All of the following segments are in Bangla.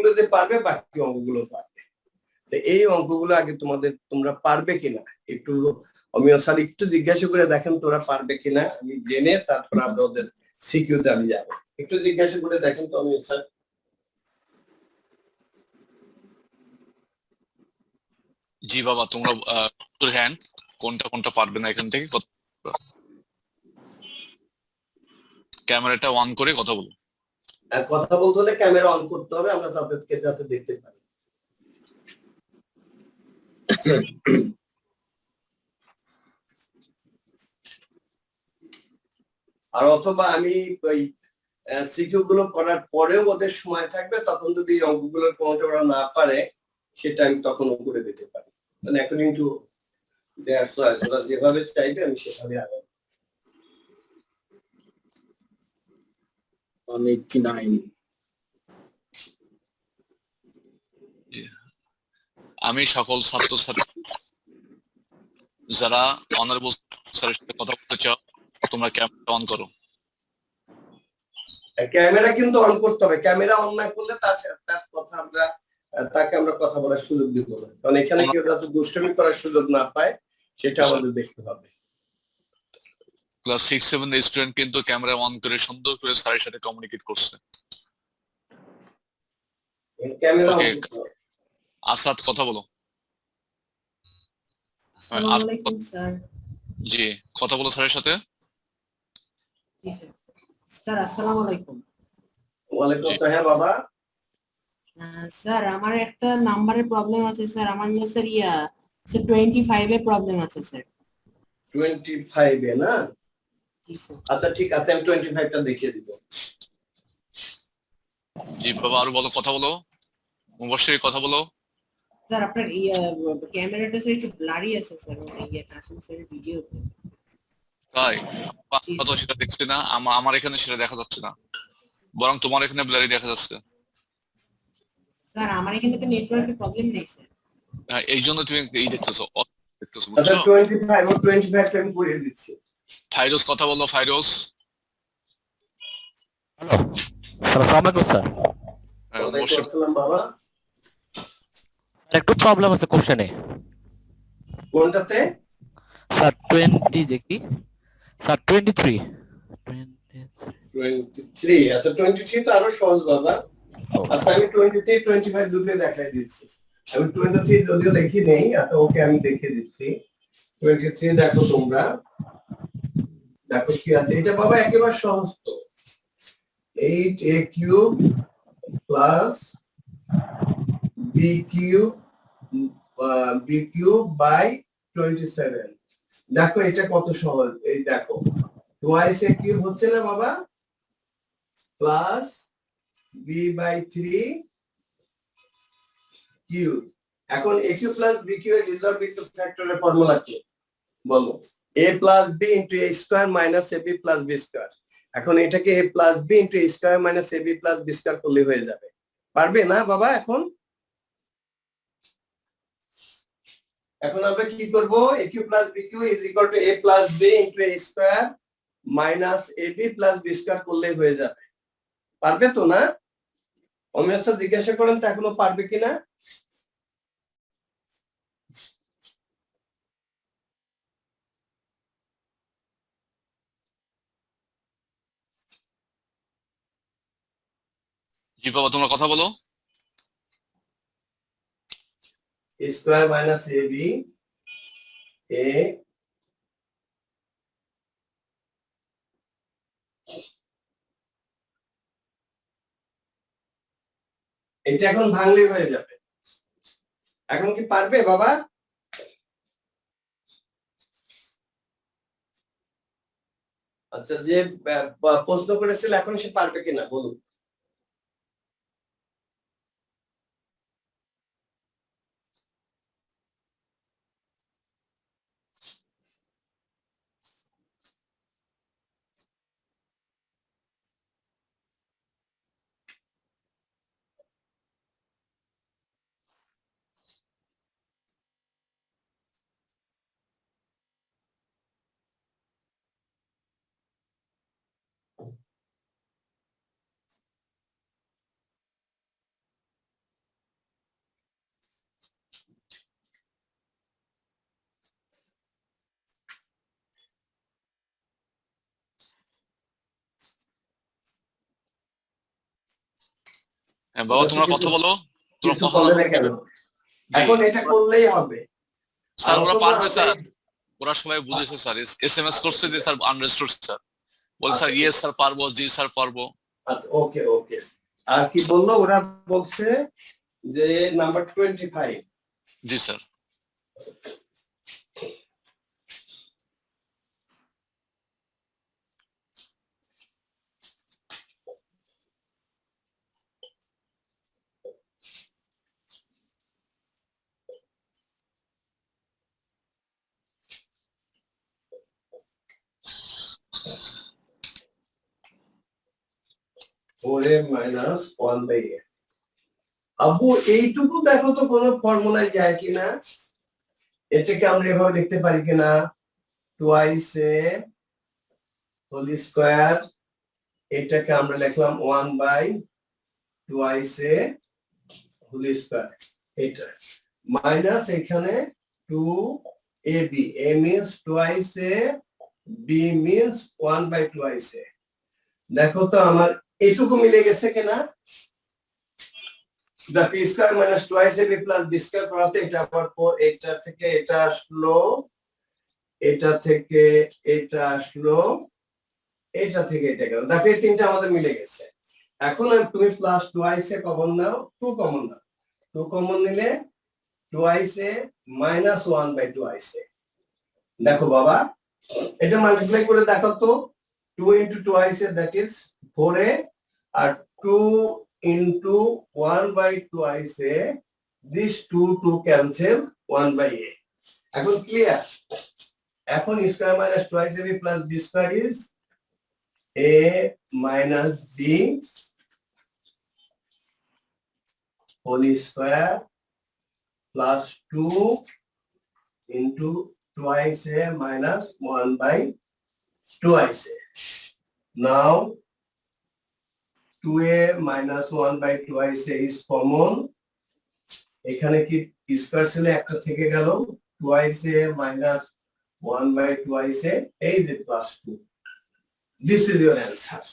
অঙ্কগুলো যে পারবে বাকি অঙ্কগুলো পারবে। এই অঙ্কগুলো আগে তোমরা পারবে কিনা একটু অমিয় স্যার একটু জিজ্ঞাসা করে দেখেন তোরা পারবে কিনা, আমি জেনে তারপর আমরা ওদের সিকিউতে আমি যাবো। একটু জিজ্ঞাসা করে দেখেন তো অমিয় স্যার। জি বাবা, তোমরা হ্যান্ড কোনটা কোনটা পারবে না এখান থেকে ক্যামেরাটা অন করে কথা বলো। আর কথা বলতে হলে ক্যামেরা অন করতে হবে, আমরা তাদেরকে যাতে দেখতে পারি। আর অথবা আমি ওই সিকিউ গুলো করার পরেও ওদের সময় থাকবে, তখন যদি অঙ্কগুলোর কোনটা ওরা না পারে সেটা আমি তখন করে দিতে পারি, মানে অ্যাকর্ডিং টু দেয়ার চয়েস, ওরা যেভাবে চাইবে আমি সেভাবে আগাবো। 189 আমি সকল ছাত্রছাত্রী যারা অনারেবল স্যারের সাথে কথা বলতে চাও তোমরা ক্যামেরা অন করো। ক্যামেরা কিন্তু অন করতে হবে, ক্যামেরা অন না করলে তার কথা তাকে আমরা কথা বলার সুযোগ দিব না, কারণ এখানে কেউ যাতে দুষ্টুমি করার সুযোগ না পায় সেটা আমাদের দেখতে হবে। ক্লাস 6-7 এর স্টুডেন্ট কিন্তু ক্যামেরা অন করে সুন্দর করে স্যারের সাথে কমিউনিকেট করছে। ক্যামেরা ওকে, আসাদ কথা বলো। আসসালামু আলাইকুম স্যার। জি, কথা বলো স্যারের সাথে। জি স্যার, আসসালামু আলাইকুম। ওয়ালাইকুম আসসালাম বাবা। স্যার আমার একটা নাম্বারের প্রবলেম আছে স্যার, আমার না স্যার 25 এর প্রবলেম আছে স্যার। 25 এ না? জি স্যার। আচ্ছা ঠিক আছে, আমি 25 টা দেখিয়ে দিব। জি বাবা, আরো বলো, কথা বলো, অবশ্যই কথা বলো। স্যার আপনার ক্যামেরাটা স্যার একটু ব্লারি আছে স্যার, কাসিম স্যারের ভিডিও। তাই? কত সেটা দেখছি না, আমার এখানে সেটা দেখা যাচ্ছে না, বরং তোমার এখানে ব্লারি দেখা যাচ্ছে। স্যার আমার এখানে তো নেটওয়ার্কের প্রবলেম নেই স্যার। হ্যাঁ, এই জন্য তুমি এই দেখতেছো আচ্ছা বুঝছো? 25 টা আমি পড়িয়ে দিচ্ছি। ফাইরোজ কথা বলো, ফাইরোজ। হ্যালো, আসসালামু আলাইকুম স্যার। ওয়ালাইকুম আসসালাম বাবা। একটু প্রবলেম আছে কোশ্চেনে। কোনটাতে? স্যার 20 দেখি স্যার 23 আচ্ছা 23 তো আরো সহজ বাবা। আচ্ছা আমি 23 25 দুটোই দেখাই দিচ্ছি। আমি 23 যদিও দেখি নেই, আচ্ছা ওকে আমি দেখিয়ে দিচ্ছি। 23 দেখো তোমরা, দেখো কি আছে এটা বাবা, একেবারে সহজ তো। 8a cube plus b cube by 27। দেখো এটা কত সহজ, এই দেখো টুয়াইস a কিউব হচ্ছে না বাবা, প্লাস b বাই 3 কিউব। এখন a cube plus b cube এর রিজলভ ইনটু ফ্যাক্টরের ফর্মুলা কি বলো? a plus b into a square minus ab plus b square. এখন এটাকে a plus b into a square minus ab plus b square করলে হয়ে যাবে, পারবে না বাবা? এখন আমরা কি করব? a cube plus b cube is equal to a plus b into a square minus ab plus b square করলে হয়ে যাবে, পারবে তো না? অমিয় স্যার জিজ্ঞাসা করেন তো এখনো পারবে কিনা। জি বাবা, তোমরা কথা বলো। স্কয়ার মাইনাস ab a এটা এখন ভাঙলেই হয়ে যাবে। এখন কি পারবে বাবা? আচ্ছা যে প্রশ্ন করেছিল এখন সে পারবে কিনা বলুন। বাবা তোমরা কথা বলো, তোমরা কিছু কথা বলে না না কেন? এখন এটা করলেই হবে। স্যার ওরা অথবা পারবে স্যার, আমরা- ওরা সবাই বুঝেছে স্যার, এসএমএস করছে যে স্যার আন্ডারস্টুড স্যার, বলে স্যার আচ্ছা, ইয়েস স্যার পারবো, জি স্যার পারবো। আচ্ছা, ওকে ওকে। আর কি বললো ওরা? বলছে যে নাম্বার 25। জি স্যার। ওরে মাইনাস 1/a। আব্বু এইটুকু দেখো তো কোনো ফর্মুলায় যায় কিনা, এটাকে আমরা এভাবে লিখতে পারি কিনা, টুয়াইস এ হোল স্কোয়ার, এটাকে আমরা লিখলাম 1/টুয়াইস এ হোল স্কোয়ার, এটা মাইনাস এখানে 2ab, a means twice A, b means 1/টুয়াইস A. দেখো তো আমার এইটুকু মিলে গেছে কিনা? দেখো square minus twice A B plus B square করাতে এটা আবার 4, এটা থেকে এটা আসলো, এটা থেকে এটা আসলো, এটা থেকে এটা গেল। দেখো এই তিনটা আমাদের মিলে গেছে। এখন তুমি plus twice A common now, 2 common now, 2 common নিলে টুয়াইস এ মাইনাস 1/টুয়াইস এ। দেখো বাবা এটা মাল্টিপ্লাই করে দেখো তো, 2 into twice A that is 4a, আর 2 ইন্টু 1/টুয়াইস এ, দিস 2 ক্যান্সেল 1/a। এখন ক্লিয়ার? এখন square minus twice A B plus B square is a minus b whole square plus 2 into twice a minus 1/twice a. Now 2a minus 1/twice a is common. এখানে কি স্কয়ার ছিল, একটা থেকে গেল, twice a minus 1/twice a, এই যে plus 2। This is your answer.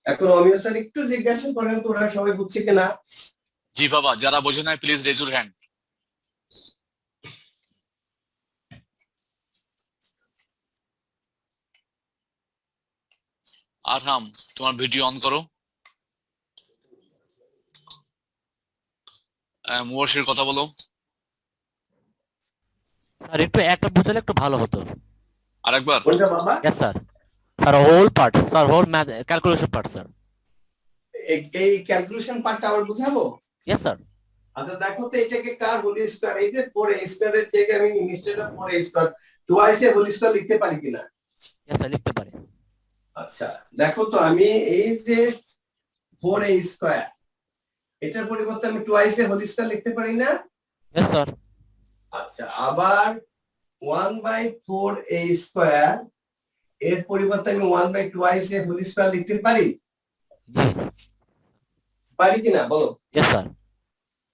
এখন অমিয় স্যার একটু জিজ্ঞাসা করেন তো ওরা সবাই বুঝছে কিনা? জি বাবা, যারা বোঝে নাই প্লিজ রেজ ইউর হ্যান্ড। আরহাম তোমার ভিডিও অন করো। মুবাশির কথা বলো। স্যার একটু একটা বুঝালে একটু ভালো হতো। আরেকবার। কোনটা বাবা? Yes sir. Sir whole part, sir whole math calculation part sir. এই ক্যালকুলেশন পার্টটা আবার বুঝাবো? Yes sir. আচ্ছা দেখো তো এটাকে কার হোল স্কয়ার, এই যে 4a স্কয়ারের থেকে আমি instead of 4a square twice a whole square লিখতে পারি কিনা? ইয়েস স্যার লিখতে পারি। আচ্ছা দেখো তো আমি এই যে 4a স্কয়ার, এটার পরিবর্তে আমি টুয়াইস এ হোল স্কয়ার লিখতে পারি না? Yes sir. আচ্ছা আবার 1/4a স্কয়ার এর পরিবর্তে আমি 1/টুয়াইস এ হোল স্কয়ার লিখতে পারি? জি। পারি কিনা বলো? Yes sir.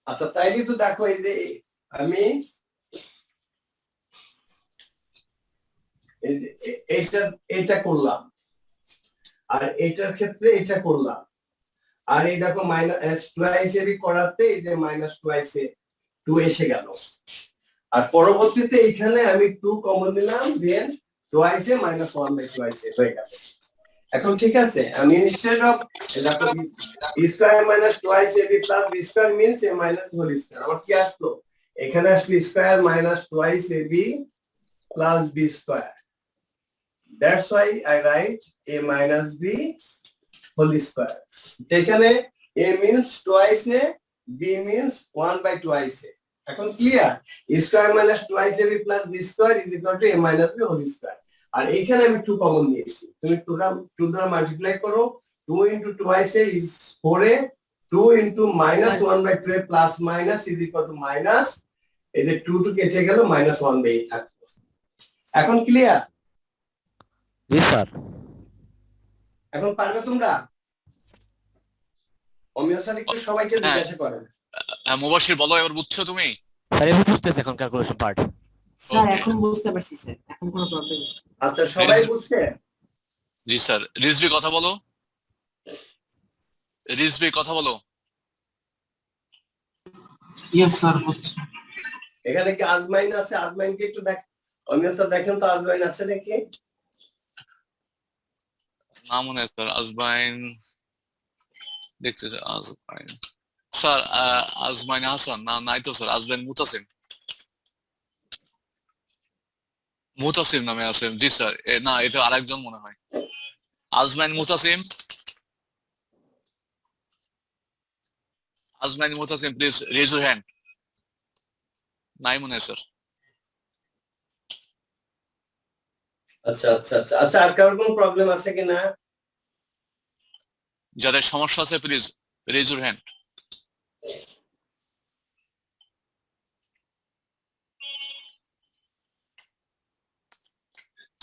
আচ্ছা তাইলে তো দেখো এই যে আমি এই যে এটা করলাম, আর এটার ক্ষেত্রে এটা করলাম, আর এই দেখো মাইনাস টুয়াইস এ বি করাতে এই যে মাইনাস টুয়াইস এ 2 এসে গেল, আর পরবর্তীতে এখানে আমি 2 কমন নিলাম, দেন টুয়াইস এ মাইনাস 1/টুয়াইস এ হয়ে গেল। এখন ঠিক আছে, আমি ইনস্টেড অফ দেখো square minus twice A B plus B square means A minus whole square, আমার কি আসলো? এখানে আসলো square minus twice A B plus B square. That's why I write a minus b whole square. এখানে a means twice a, b means 1/twice a. এখন clear? Square minus twice a b plus b square is equal to a minus b whole square। আর এইখানে আমি 2 কমন নিয়েছি, তুমি 2 দ্বারা মাল্টিপ্লাই করো, 2 into twice a is 4a, 2 into minus 1/2a plus minus is equal to minus, এই যে 2 কেটে গেল, minus 1/8 থাকলো। এখন ক্লিয়ার? জি স্যার। এখন পারবে তোমরা? অমিয় স্যার একটু সবাইকে জিজ্ঞাসা করেন। মুবাশির বলো এবার বুঝছো তুমি? স্যার এবার বুঝতেছে এখন ক্যালকুলেশন পার্ট। Sir Okay. এখন বুঝতে পারছি স্যার, এখন কোনো প্রবলেম নেই। আচ্ছা সবাই বুঝছে? জি স্যার। রিজভি কথা বলো, রিজভি কথা বলো। ইয়েস স্যার হচ্ছে। এখানে কি আজমাইন আছে? আজমাইনকে একটু দেখ, অমিয় স্যার দেখেন তো আজমাইন আছে নাকি? না মনে হয় স্যার, আজমাইন দেখতেছে, আজমাইন স্যার, আজমাইন হাসান না, নাই তো স্যার। আজমাইন মুতাসিম, মুতাসিম নামে আছে। জি স্যার, না এটা আরেকজন মনে হয়। Azmain Mutasim, Azmain Mutasim, please raise your hand. নাই মনে হয় স্যার। আচ্ছা আচ্ছা আচ্ছা আচ্ছা, আর কারোর কোনো প্রবলেম আছে কিনা? যাদের সমস্যা আছে please raise your hand.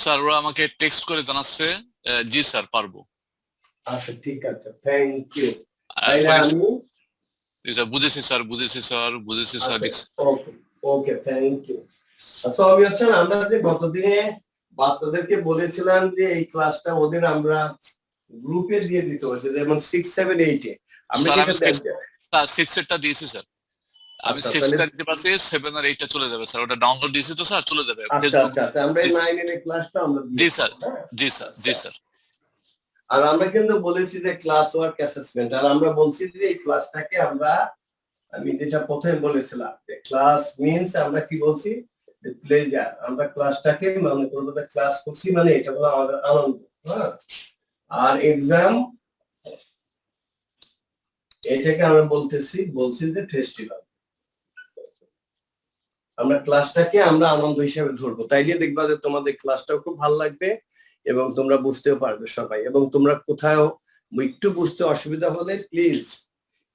Sir ওরা আমাকে টেক্সট করে জানাচ্ছে, জি স্যার পারবো। আচ্ছা ঠিক আছে, থ্যাংক ইউ। তাইলে সরি আমি স্যার, বুঝেছি স্যার, বুঝেছি স্যার, বুঝেছি স্যার, লিখছি। ওকে ওকে, থ্যাংক ইউ। আচ্ছা অমি হচ্ছেন, আমরা যে গতদিনে বাচ্চাদেরকে বলেছিলাম যে এই ক্লাসটা ওদের আমরা গ্রুপে দিয়ে দিতে হচ্ছে, যেমন 6, 7, 8 এ আমরা স্যার যেটা আমি সিক্স এরটা দিয়েছি স্যার। আমি আচ্ছা, সিক্সটা তাহলে- দিতে পারছি, 7 আর 8টা চলে যাবে স্যার। ওটা ডাউনলোড দিয়েছি তো স্যার, চলে যাবে আচ্ছা ফেসবুক। আচ্ছা আচ্ছা, আমরা এই জি, 9 এর ক্লাসটা আমরা দিয়ে জি দেব, স্যার, হ্যাঁ? জি স্যার, জি স্যার। আর আমরা কিন্তু বলেছি যে ক্লাস ওয়ার্ক অ্যাসেসমেন্ট, আর আমরা বলছি যে এই ক্লাসটাকে আমরা, আমি যেটা প্রথমে বলেছিলাম যে ক্লাস মিন্স আমরা কি বলছি, প্লেজার। আমরা ক্লাসটাকে মনে করবো যে ক্লাস করছি মানে এটা হলো আমাদের আনন্দ, হ্যাঁ? আর এক্সাম এটাকে আমরা বলছি যে ফেস্টিভ্যাল। আমরা ক্লাসটাকে আমরা আনন্দ হিসেবে ধরবো, তাইলে দেখবা যে তোমাদের ক্লাসটাও খুব ভালো লাগবে এবং তোমরা বুঝতেও পারবে সবাই। এবং তোমরা কোথাও একটু বুঝতে অসুবিধা হলে প্লিজ,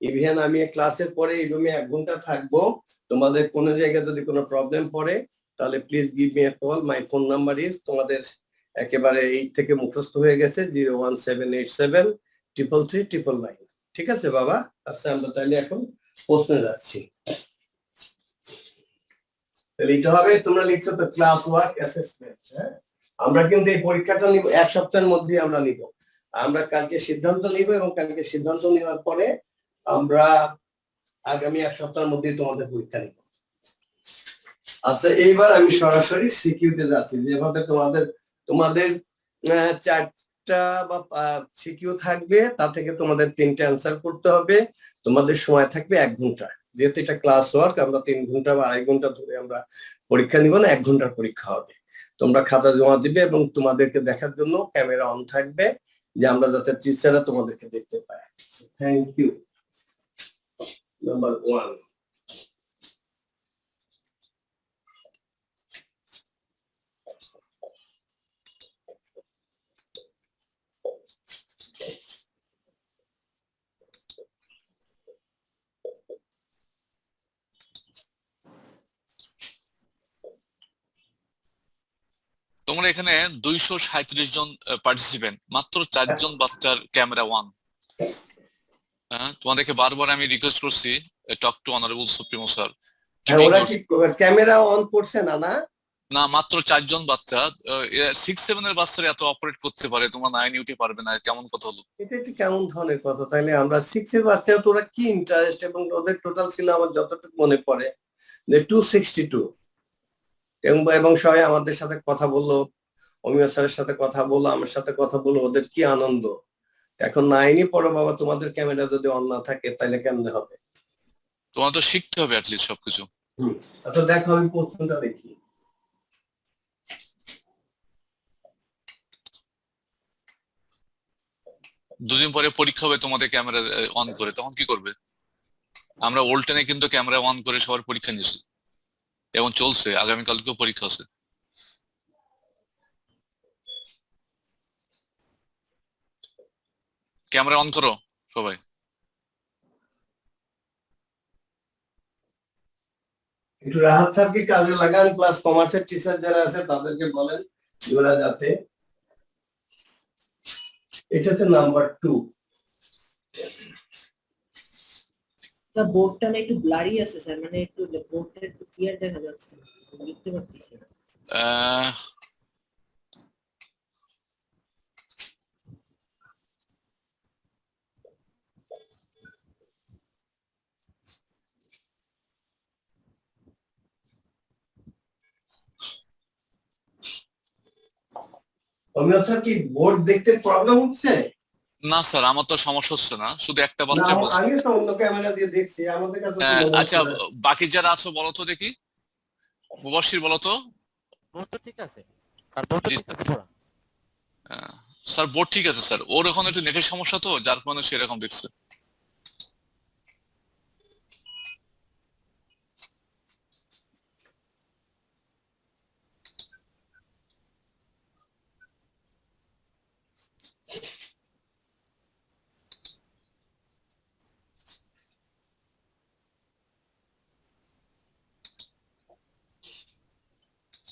ইভেন আমি ক্লাসের পরে এই রুমে 1 ঘন্টা থাকবো, তোমাদের কোনো জায়গায় যদি কোনো প্রবলেম পড়ে তাহলে please give me a call. My phone number is, তোমাদের একেবারে 8 থেকে মুখস্থ হয়ে গেছে, 01787 333 999। ঠিক আছে বাবা? আচ্ছা আমরা তাহলে এখন প্রশ্নে যাচ্ছি। তাহলে এটা হবে, তোমরা লিখছো তো ক্লাস ওয়ার্ক অ্যাসেসমেন্ট, হ্যাঁ? আমরা কিন্তু এই পরীক্ষাটা নিব 1 সপ্তাহের মধ্যে আমরা নিব। আমরা কালকে সিদ্ধান্ত নিব এবং কালকে সিদ্ধান্ত নেওয়ার পরে আমরা আগামী 1 সপ্তাহের মধ্যে তোমাদের পরীক্ষা নিব। আচ্ছা এইবার আমি সরাসরি সিকিউতে যাচ্ছি। যেভাবে তোমাদের 4টা বা সিকিউ থাকবে, তা থেকে তোমাদের 3টে অ্যান্সার করতে হবে। তোমাদের সময় থাকবে 1 ঘন্টা। যেহেতু এটা ক্লাস ওয়ার্ক, আমরা 3 ঘন্টা বা 2.5 ঘন্টা ধরে আমরা পরীক্ষা নিব না, 1 ঘন্টার পরীক্ষা হবে। তোমরা খাতা জমা দিবে এবং তোমাদেরকে দেখার জন্য ক্যামেরা অন থাকবে, যে আমরা যাতে টিচাররা তোমাদেরকে দেখতে পায়। Thank you. নাম্বার 1, তোমরা এখানে 237 জন পার্টিসিপেন্ট, মাত্র 4 জন বাচ্চার ক্যামেরা ওয়ান। তোমাদেরকে বারবার আমি রিকোয়েস্ট করছি, talk to honourable supremo sir. ওরা কি ক্যামেরা অন করছে না? না না, মাত্র 4 জন বাচ্চা। 6, 7 এর বাচ্চারা এত অপারেট করতে পারে, তোমরা 9 ইউটি পারবে না, কেমন কথা হলো? এটা একটু কেমন ধরনের কথা? তাইলে আমরা 6 এর বাচ্চা, তোরা কি ইন্টারেস্ট, এবং ওদের টোটাল ছিল আমার যতটুকু মনে পড়ে যে 262, এবং সবাই আমাদের সাথে কথা বললো, অমিয় স্যারের সাথে কথা বললো, আমার সাথে কথা বললো, ওদের কি আনন্দ। এখন 9ই পড়ো বাবা, তোমাদের ক্যামেরা যদি অন না থাকে তাহলে কেমনে হবে? তোমার তো শিখতে হবে অ্যাটলিস্ট সবকিছু। আচ্ছা দেখো আমি প্রশ্নটা দেখি। দুদিন পরে পরীক্ষা হবে তোমাদের ক্যামেরা অন করে, তখন কি করবে? আমরা ওল্ড টেনে কিন্তু ক্যামেরা অন করে সবার পরীক্ষা নিয়েছি এবং চলছে, আগামীকালকেও পরীক্ষা আছে। ক্যামেরা অন করো সবাই। একটু রাহাত স্যারকে কাজে লাগান, প্লাস কমার্সের টিচার যারা আছে তাদেরকে বলেন ওরা যাতে, এটা হচ্ছে নাম্বার 2। স্যার বোর্ডটা না একটু ব্লারি আছে স্যার, মানে একটু বোর্ডটা একটু ক্লিয়ার দেখা যাচ্ছে না, লিখতে পারতেছি না। আহ, অমিয় স্যার কি বোর্ড দেখতে প্রবলেম হচ্ছে? না স্যার, আমার তো সমস্যা হচ্ছে না, শুধু একটা না, বাচ্চা বলছে। আগে তো অন্য ক্যামেরা দিয়ে দেখছি, আমাদের কাছে তো মনে আচ্ছা, হচ্ছে না। বাকি যারা আছো বলো তো দেখি, মুবাশশির বলো তো। বোর্ড তো ঠিক আছে স্যার, বোর্ড তো জি ঠিক আছে পুরো। স্যার, বোর্ড ঠিক আছে স্যার, ওর এখন একটু নেটের সমস্যা তো, যার কারণে সেরকম দেখছে।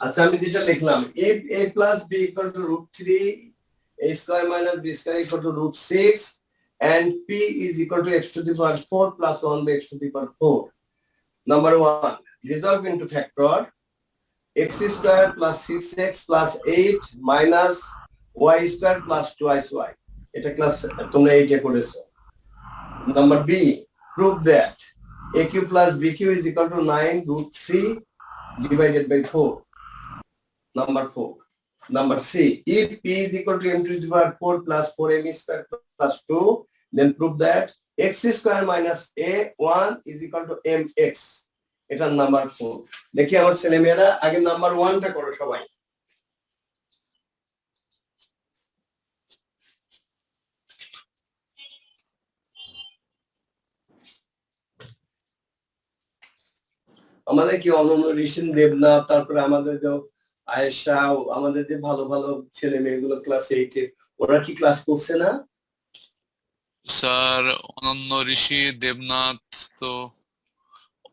আচ্ছা, আমি যেটা লিখলাম, if a plus b equal to root 3, a square minus b square equal to root 6, and p is equal to x to the power 4 plus 1 by x to the power 4. Number 1, resolve into factor x square plus 6x plus 8 minus y square plus 2y. এটা ক্লাস তোমরা 8 এ করেছো। Number b, prove that aq plus bq is equal to 9 root 3 divided by 4. Number 4. Number C, if p is equal to m to the power 4 plus 4m square plus 2, then prove that x square minus a1 is equal to mx. এটা নাম্বার 4। দেখি আমার ছেলেমেয়েরা আগে নাম্বার 1টা করো সবাই। আমাদের কি অনন্য ঋষিন দেবনাথ, তারপরে আমাদের যে আয়েশা, আমাদের যে ভালো ভালো ছেলে মেয়েগুলো ক্লাস 8 এ, ওরা কি ক্লাস করছে না? স্যার, অনন্য ঋষি, দেবনাথ তো,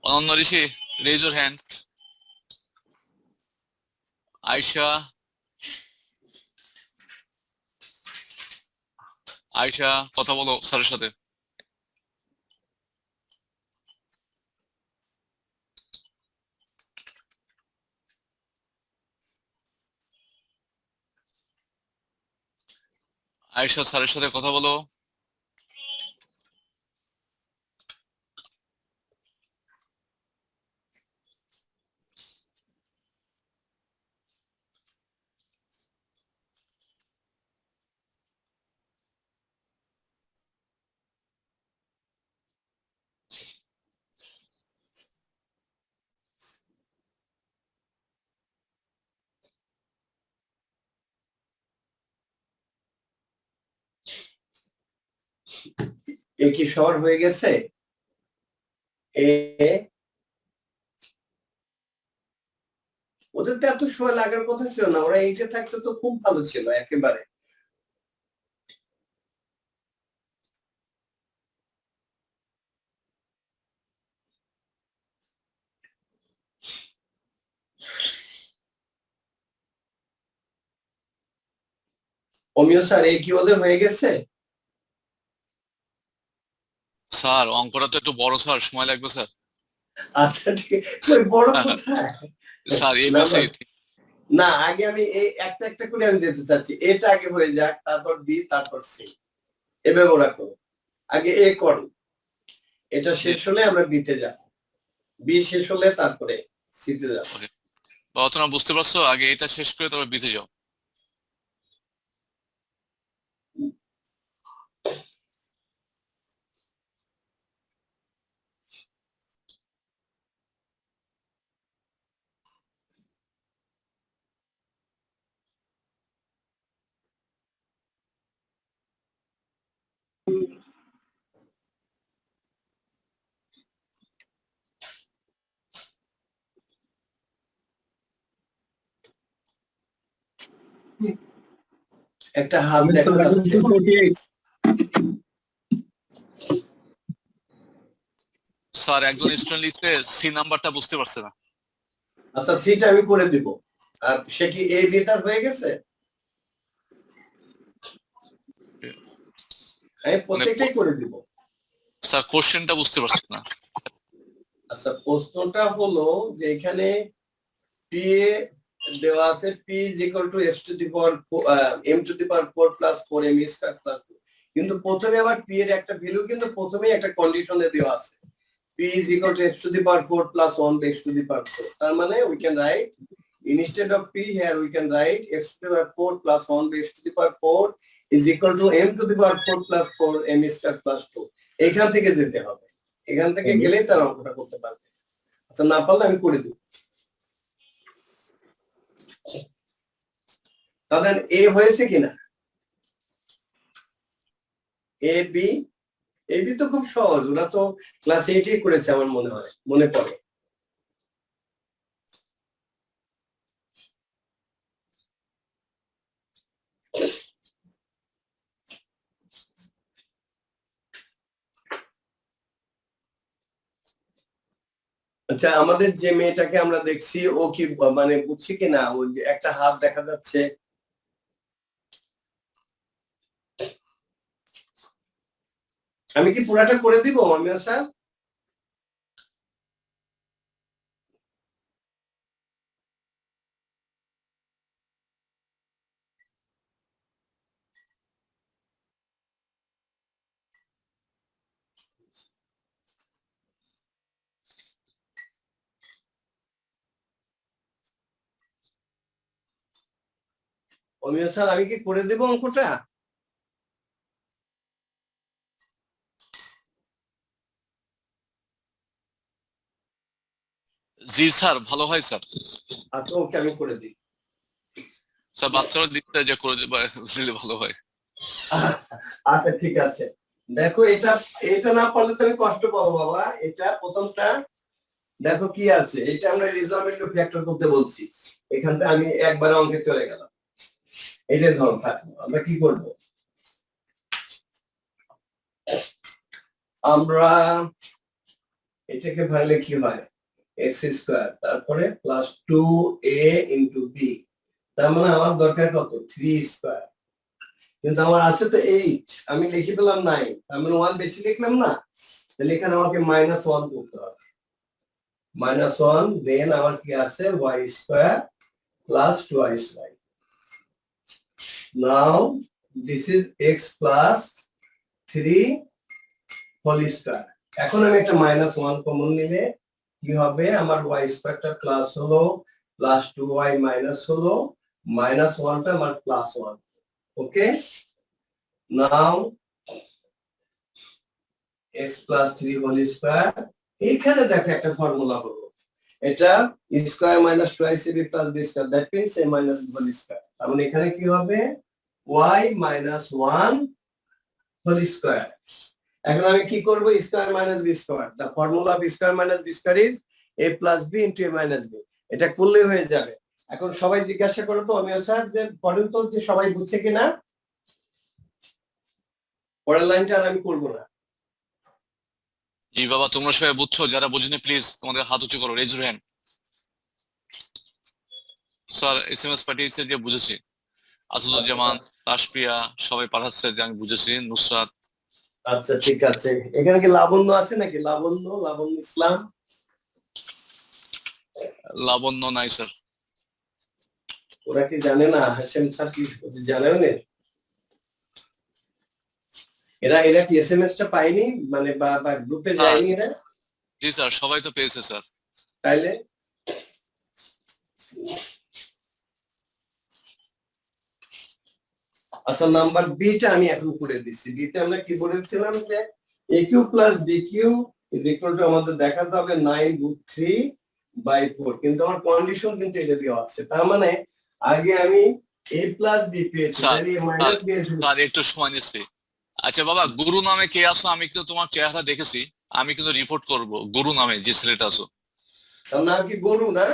Ananya Rishi raise your hand. Ayesha, Ayesha কথা বলো স্যারের সাথে। আয়শা, স্যারের সাথে কথা বলো। এ কি শহর হয়ে গেছে? এ ওদের তো এত সময় লাগার কথা ছিল না, ওরা 8 এ থাকতে তো খুব ভালো ছিল একেবারে। অমিয় স্যার, এই কি ওদের হয়ে গেছে? স্যার, অঙ্কটা তো একটু বড় স্যার, সময় লাগবে স্যার। আচ্ছা ঠিক আছে, কই বড় কোথায়? স্যার না, এবিসি। না, আগে আমি এই একটা একটা করে আমি যেতে চাচ্ছি, এটা আগে হয়ে যাক, তারপর বি, তারপর সি, এভাবে ওরা করো। আগে এ করো, এটা শেষ হলে আমরা বিতে যাব, বি শেষ হলে তারপরে সিতে যাব। বাবা, তোমরা বুঝতে পারছো, আগে এটা শেষ করে তারপর বিতে যাও। একটা হাত দেখা যাচ্ছে। স্যার, একজন স্টুডেন্ট লিখতে সি নাম্বারটা বুঝতে পারছে না। আচ্ছা, সিটা আমি করে দিব। আর সে কি এ বিটার হয়ে গেছে? আমি প্রত্যেকটাই করে দিব। স্যার, কোশ্চেনটা বুঝতে পারছে না। আচ্ছা, প্রশ্নটা হলো যে এখানে পি এ দেওয়া আছে P is equal to x to the power M to the power 4 plus 4 M square plus 2, কিন্তু প্রথমে আবার পি এর একটা ভ্যালু কিন্তু প্রথমেই একটা কন্ডিশনে দেওয়া আছে, P is equal to x to the power 4 plus 1 by X to the power 4। তার মানে we can write instead of p here we can write x to the power 4 plus 1 by x to the power 4 is equal to m to the power 4 plus 4 m square plus 2. এখান থেকে যেতে হবে, এখান থেকে গেলেই তার অঙ্কটা করতে পারবে। আচ্ছা না পারলে আমি করে দিই। তাহলে এ হয়েছে কিনা, এ বি, এ বি তো খুব সহজ, ওরা তো ক্লাস 8 করেছে আমার মনে হয়, মনে পড়ে। আচ্ছা আমাদের যে মেয়েটাকে আমরা দেখছি ও কি মানে বুঝছি কিনা, ওর যে একটা হাত দেখা যাচ্ছে, আমি কি পুরাটা করে দিব আমিও স্যার? অমিয় স্যার আমি কি করে দেব অঙ্কটা? জি স্যার, ভালো হয় স্যার। আচ্ছা ওকে আমি করে দিই। স্যার বাচ্চারা দিতে যে করে দিলে ভালো হয়। আচ্ছা ঠিক আছে, দেখো এটা এটা না পারলে তো আমি কষ্ট পাবো বাবা। এটা প্রথমটা দেখো কি আছে, এটা আমরা রিজলভেবল ফ্যাক্টর করতে বলছি, এখান থেকে আমি একবারে অঙ্কে চলে গেলাম। এটা ধরো থাকলো, আমরা কি করব, আমরা এটাকে ভাঙলে কি হয়, এক্স স্কোয়ার তারপরে প্লাস 2a ইন্টু বি, তার মানে আমার দরকার কত, 3 স্কোয়ার, কিন্তু আমার আছে তো 8, আমি লিখে পেলাম 9, তার মানে 1 বেশি লিখলাম না, তাহলে এখানে আমাকে -1 করতে হবে, -1, দেন আমার কি আছে y square plus 2y square. Now this is x plus 3 whole square. এখন আমি একটা -1 কমন নিলে কি হবে, আমার y স্কোয়ারটা প্লাস হলো, প্লাস 2y মাইনাস হলো, -1টা আমার +1। Okay, now x plus 3 whole square. এইখানে দেখো একটা ফর্মুলা হলো, এটা square minus 2ac plus b square, that means a minus whole square. তার মানে এখানে কি হবে, y মাইনাস 1 হোল স্কোয়ার। এখন আমি কি করব, square minus B square, the formula of square minus B square is a plus b into a minus b, এটা করলেই হয়ে যাবে। এখন সবাই জিজ্ঞাসা করবো আমি স্যার যে পরের তো যে সবাই বুঝছে কিনা, পরের লাইনটা আর আমি করবো না। এই বাবা তোমরা সবাই বুঝছো, যারা বুঝিনি প্লিজ তোমাদের হাত উঁচু করো, raise your hand. Sir SMS পাঠিয়েছে যে বুঝেছি, আসাদুজ্জামান, তাসপিয়া সবাই পাঠাচ্ছে যে আমি বুঝেছি, নুসরাত। আচ্ছা ঠিক আছে, এখানে কি লাবণ্য আছে নাকি, লাবণ্য, লাবণ্য ইসলাম? লাবণ্য নাই স্যার। ওরা কি জানে না, হাসেম স্যার কি জানেও না? এরা এরা কি এসএমএস টা পায়নি, মানে বা গ্রুপে যায়নি এরা? জি স্যার, সবাই তো পেয়েছে স্যার। তাইলে আচ্ছা নাম্বার বিটা আমি এখন করে দিচ্ছি। বিতে আমরা কি বলেছিলাম যে AQ plus BQ is equal two আমাদের দেখাতে হবে 9√3/4, কিন্তু আমার কন্ডিশন কিন্তু এটা দেওয়া আছে, তার মানে আগে আমি a প্লাস b পেয়েছি, তাহলে a মাইনাস b এর তার একটু সময় নিচ্ছি। আচ্ছা বাবা, গুরু নামে কে আসো, আমি কিন্তু তোমার চেহারা দেখেছি, আমি কিন্তু রিপোর্ট করব গুরু নামে যে ছেলেটা আসো। তার নাম কি গরু না?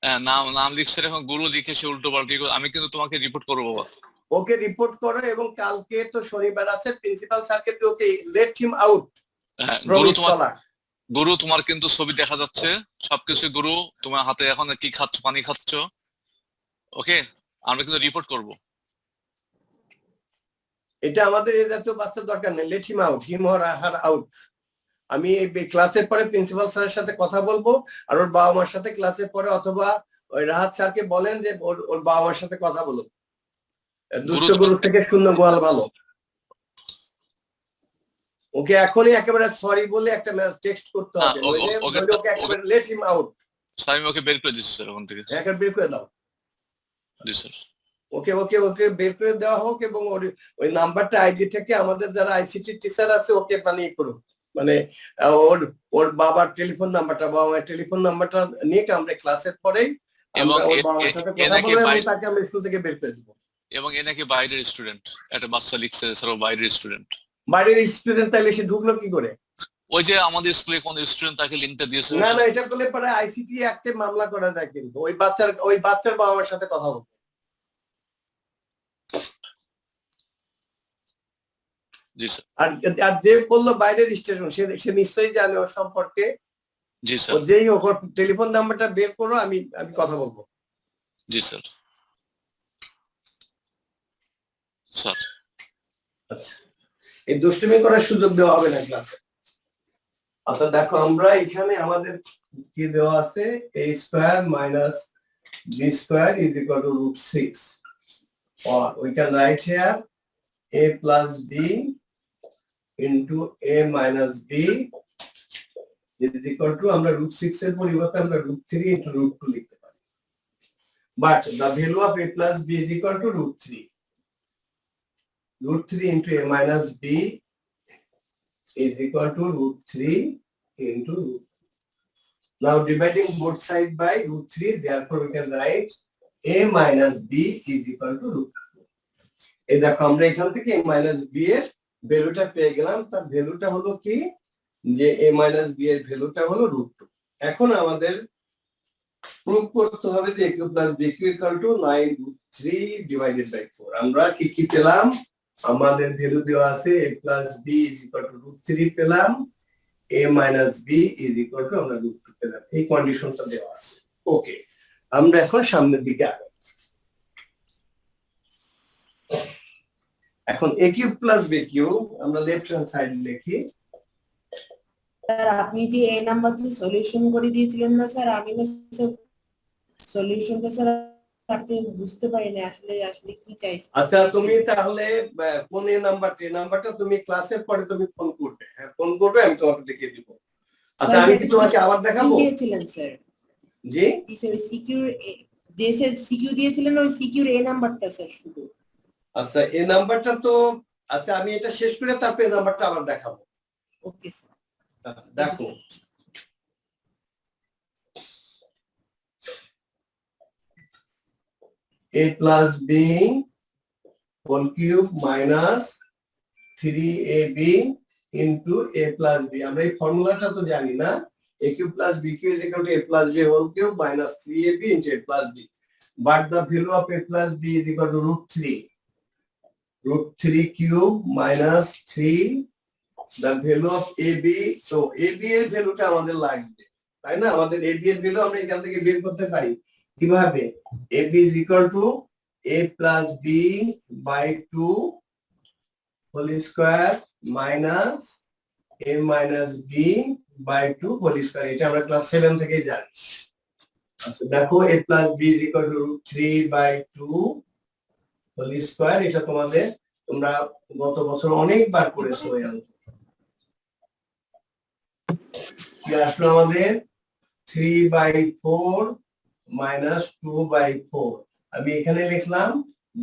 হ্যাঁ, নাম লিখছে, এখন গুরু লিখেছে উল্টো পাল্টি, আমি কিন্তু তোমাকে রিপোর্ট করবো বাবা। ওকে রিপোর্ট করো, এবং কালকে তো শনিবার আছে, প্রিন্সিপাল স্যারকে তো ওকে লেট হিম আউট। হ্যাঁ, গুরু তোমার কিন্তু ছবি দেখা যাচ্ছে সবকিছু, গুরু তোমার হাতে এখন কি খাচ্ছ, পানি খাচ্ছ, ওকে, আমরা কিন্তু রিপোর্ট করব। এটা আমাদের এই জাতীয় বাচ্চা দরকার নেই, let him out, him or her out. আমি এই ক্লাসের পরে প্রিন্সিপাল স্যারের সাথে কথা বলবো, আর ওর বাবা মার সাথে ক্লাসের পরে, অথবা ওই রাহাত স্যারকে বলেন যে ওর বাবা মার সাথে কথা বলো, দুষ্ট গরু থেকে শূন্য গোয়াল ভালো। ওকে এখনই একেবারে সরি বলে একটা টেক্সট করতে হবে, ওকে একেবারে লেট হিম আউট। স্যার আমি ওকে বের করে দিচ্ছি স্যার ওখান থেকে। এখন বের করে দাও। জি স্যার। ওকে ওকে ওকে বের করে দেওয়া হোক, এবং ওই নাম্বারটা আইডি থেকে আমাদের যারা আইসিটি টিচার আছে ওকে বানিয়ে করুক, মানে ওর ওর বাবার টেলিফোন নাম্বারটা, বাবা মায়ের টেলিফোন নাম্বারটা নিয়ে আমরা ক্লাসের পরেই এবং ওর বাবা মায়ের সাথে কথা বলে এবং তাকে আমরা স্কুল থেকে বের করে দেবো। এবং এ নাকি বাইরের স্টুডেন্ট, একটা বাচ্চা লিখছে স্যার ও বাইরের স্টুডেন্ট। বাইরের স্টুডেন্ট তাইলে সে ঢুকলো কি করে? ওই যে আমাদের স্কুলে কোন স্টুডেন্ট তাকে লিংকটা দিয়েছে। না না, এটা করলে পরে আইসিটি অ্যাক্টে মামলা করা যায়, কিন্তু ওই বাচ্চার বাবা মার সাথে কথা বলতে। জি স্যার। আর যে বললো বাইরের স্টেশন, সে নিশ্চয়ই জানে ওর সম্পর্কে। জি স্যার। যেই হোক ওর টেলিফোন নাম্বারটা বের করো, আমি কথা বলবো। জি স্যার। স্যার আচ্ছা, এই দুষ্টুমি করার সুযোগ দেওয়া হবে না ক্লাসে। আচ্ছা দেখো, আমরা এখানে আমাদের কি দেওয়া আছে, a square minus b square is equal two √6, or we can write here a plus b into a minus b is equal to, আমরা √6 এর পরিবর্তে আমরা √3 into √2 লিখতে পারি, but the value of a plus b is equal to √3. √3 into a minus b is equal to √3 into √2. Now dividing both sides by √3, therefore we can write a minus b is equal to √2. এই দেখো আমরা এখান থেকে a minus b এর ভ্যালুটা পেয়ে গেলাম। তার ভ্যালুটা হলো কি, যে a minus b এর ভ্যালুটা হলো √2। এখন আমাদের প্রুভ করতে হবে যে aq plus bq equal to 9√3 divided by 4। আমরা কি কি পেলাম, আমাদের ভ্যালু দেওয়া আছে a plus b is equal to √3 পেলাম, a minus b is equal to আমরা √2 পেলাম, এই কন্ডিশনটা দেওয়া আছে। ওকে, আমরা এখন সামনের দিকে আগাই। এখন aq plus bq আমরা লেফট হ্যান্ড সাইড লিখি। স্যার আপনি যে এই নাম্বার যে সলিউশন করে দিয়েছিলেন না স্যার, আমি না সলিউশনটা স্যার আপনি বুঝতে পারিনি আসলে আসলে কি চাইছেন। আচ্ছা, তুমি তাহলে কোন নাম্বারটা তুমি ক্লাসের পরে তুমি ফোন করবে। হ্যাঁ, ফোন করবে, আমি তোমাকে দেখিয়ে দিব। আচ্ছা, আমি কি তোমাকে আবার দেখাবো? দিয়েছিলেন স্যার, জি স্যার সিকিউর যে স্যার সিকিউ দিয়েছিলেন ওই সিকিউর এই নাম্বারটা স্যার শুধু। আচ্ছা, এই নাম্বারটা তো, আচ্ছা আমি এটা শেষ করে তারপরে এই নাম্বারটা আবার দেখাবো। Okay sir. আচ্ছা, দেখো a plus b whole cube minus 3ab into a plus b। আমরা এই ফর্মুলাটা তো জানি না, a cube plus b cube is equal to a plus b whole cube minus 3ab into a plus b, but the value of a plus b is equal to √3 cube minus 3, the value of ab। so ab এর ভ্যালুটা আমাদের লাগবে, তাই না? আমাদের ab এর ভ্যালু আমরা এখান থেকে বের করতে পারি কিভাবে, ab is equal to a plus b by 2 whole square minus a minus b by 2 whole square। এটা আমরা ক্লাস 7 থেকেই জানি। আচ্ছা দেখো, a plus b is equal to √3 by 2 whole square, এটা তোমরা গত বছর অনেকবার করেছো। কি আসলো আমাদের, 3 by 4 minus 2 by 4। আমি এখানে লিখলাম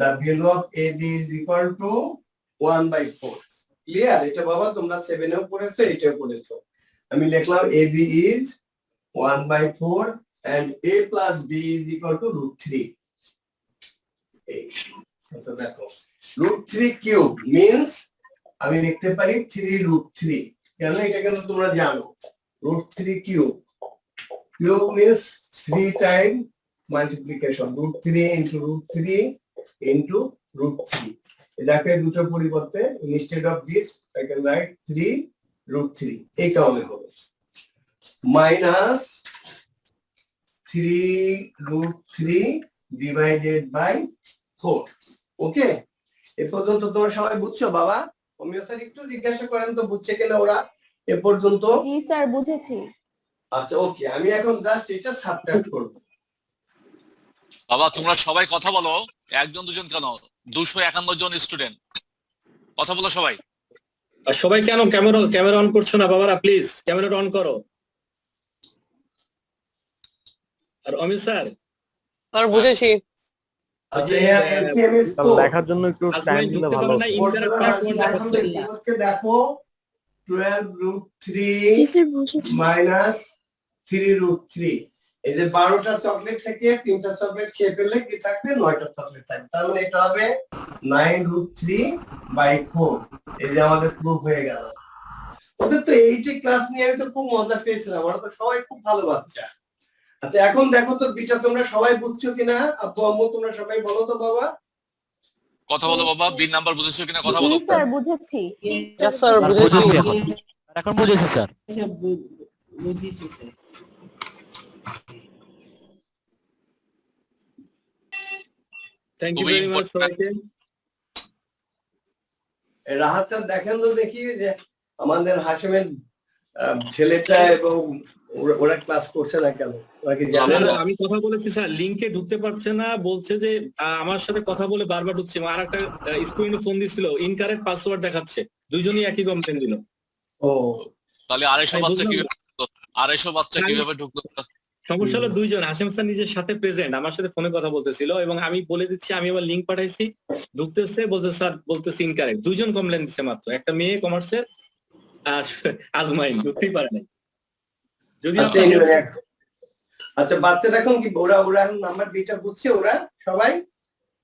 the value of ab is equal to 1 by 4। Clear? এটা বাবা তোমরা 7 এও পড়েছো, এটাও পড়েছো। আমি লিখলাম ab is 1 by 4 and a plus b is equal to √3। আচ্ছা দেখো, √3 কিউব means আমি লিখতে পারি 3√3। কেন? এটা কিন্তু তোমরা জানো, √3 cube means 3 time multiplication, √3 into √3 into √3। দেখো এই দুটোর পরিবর্তে instead of this I can write 3√3, এই কারণে হবে minus 3√3 divided by 4। ওকে, এ পর্যন্ত তোমরা সবাই বুঝছো বাবা? অমিয় স্যার একটু জিজ্ঞাসা করেন তো বুঝছে কিনা ওরা এ পর্যন্ত? জি স্যার, বুঝেছি। আচ্ছা ওকে, আমি এখন জাস্ট এটা সাবট্রাক্ট করব। বাবা তোমরা সবাই কথা বলো, একজন দুজন কেন, 251 জন স্টুডেন্ট, কথা বলো সবাই। আর সবাই কেন ক্যামেরা অন করছো না বাবারা? প্লিজ ক্যামেরাটা অন করো। আর অমিত স্যার স্যার বুঝেছি। আচ্ছা এলসিএম ইজ তাহলে দেখার জন্য একটু টাইম আজমাইন দিলে ঢুকতে ভালো পারে না, হতো। ইনকারেক্ট পাসওয়ার্ড দেখাচ্ছে। হচ্ছে দেখো 12√3 মাইনাস 3√3, এই যে 12টা চকলেট থেকে 3টা চকলেট খেয়ে ফেললে কি থাকবে, 9টা চকলেট থাকবে। তার মানে এটা হবে 9√3/4। এই যে আমাদের প্রুফ হয়ে গেল। ওদের তো এইটি ক্লাস নিয়ে আমি তো খুব মজা পেয়েছিলাম, ওরা তো সবাই খুব ভালো বাচ্চা। আচ্ছা এখন দেখো তো বিটা তোমরা সবাই বুঝছো কিনা, আব্বু আম্মু তোমরা সবাই বলো তো বাবা। কথা বলো বাবা, বি নাম্বার বুঝেছো কিনা কথা বলো। স্যার বুঝেছি। Yes, sir, স্যার বুঝেছি। বুঝেছি এখন। এখন বুঝেছি স্যার। স্যার বুঝেছি স্যার। থ্যাংক ইউ খুবই ভেরি মাচ important। সবাইকে। রাহাত স্যার দেখেন তো দেখি যে আমাদের হাসিমের ছেলেটা এবং ওরা ক্লাস করছে না কেন, ওরা কি জানে স্যার না? আমি কথা বলেছি স্যার, লিংকে ঢুকতে পারছে না, বলছে যে আমার সাথে কথা বলে বারবার ঢুকছে। আর একটা স্ক্রিনে ফোন দিছিল, ইনকারেক্ট পাসওয়ার্ড দেখাচ্ছে। দুইজনই একই কমপ্লেন দিল। ও তাহলে 250 আমি বাচ্চা বুঝলাম কিভাবে ঢুকলো? 250 বাচ্চা আমি- কিভাবে ঢুকলো? সমস্যা হলো দুইজন, হাসিম স্যার নিজের সাথে প্রেজেন্ট, আমার সাথে ফোনে কথা বলতেছিল এবং আমি বলে দিচ্ছি, আমি আবার লিংক পাঠাইছি, ঢুকতেছে, বলতে স্যার বলতেছে ইনকারেক্ট। দুইজন কমপ্লেন দিচ্ছে মাত্র, একটা মেয়ে কমার্সের আর আজমাইন ঢুকতেই পারে নাই। যদি আচ্ছা আচ্ছা বাচ্চাটা এখন কি ওরা এখন নাম্বার বিটা বুঝছে ওরা সবাই?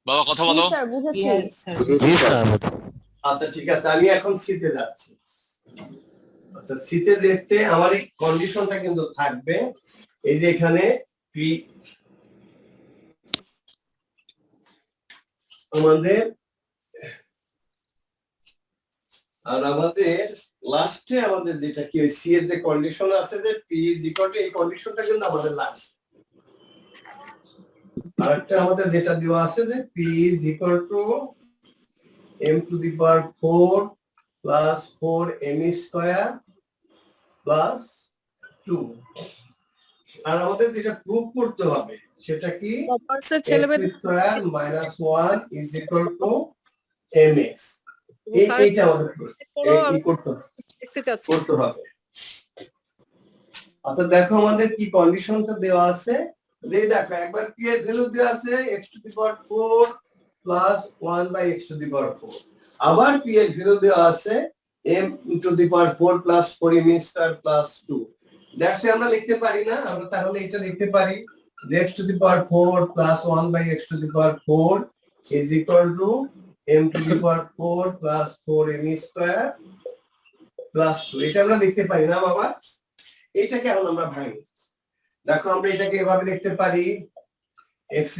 বাবা কথা বলো। স্যার বুঝেছি। Yes, sir. জি স্যার। আচ্ছা ঠিক আছে, আমি এখন সিতে যাচ্ছি। আচ্ছা সিতে দেখতে আমার এই কন্ডিশনটা কিন্তু থাকবে, এই যে এখানে পি আমাদের, আর আমাদের লাস্টে আমাদের যেটা কি ওই সি এর যে কন্ডিশন আছে যে পি ইজ ইকুয়াল টু, এই কন্ডিশনটা কিন্তু আমাদের লাগবে। আরেকটা আমাদের যেটা দেওয়া আছে যে P is equal two m⁴ plus 4m² plus 2। আর আমাদের যেটা প্রুফ করতে হবে সেটা কি, কমার্সের ছেলেমেয়েদের x² minus 1 is equal two mx। এইটা আমাদের দেখতে চাচ্ছি। করতে হবে। আচ্ছা দেখো আমাদের কি কন্ডিশনটা দেওয়া আছে, দেখো একবার p এর ভ্যালু দেওয়া আছে x⁴ প্লাস 1/x⁴, আবার p এর ভ্যালু দেওয়া আছে m⁴ plus 4m² plus 2। That's আমরা লিখতে পারি না, আমরা তাহলে এটা লিখতে পারি x⁴ plus 1/x⁴ is equal two m⁴ plus 4m² plus 2। এটা আমরা লিখতে পারি না বাবা? এটাকে এখন আমরা ভাঙি। দেখো আমরা এটাকে এভাবে লিখতে পারি x²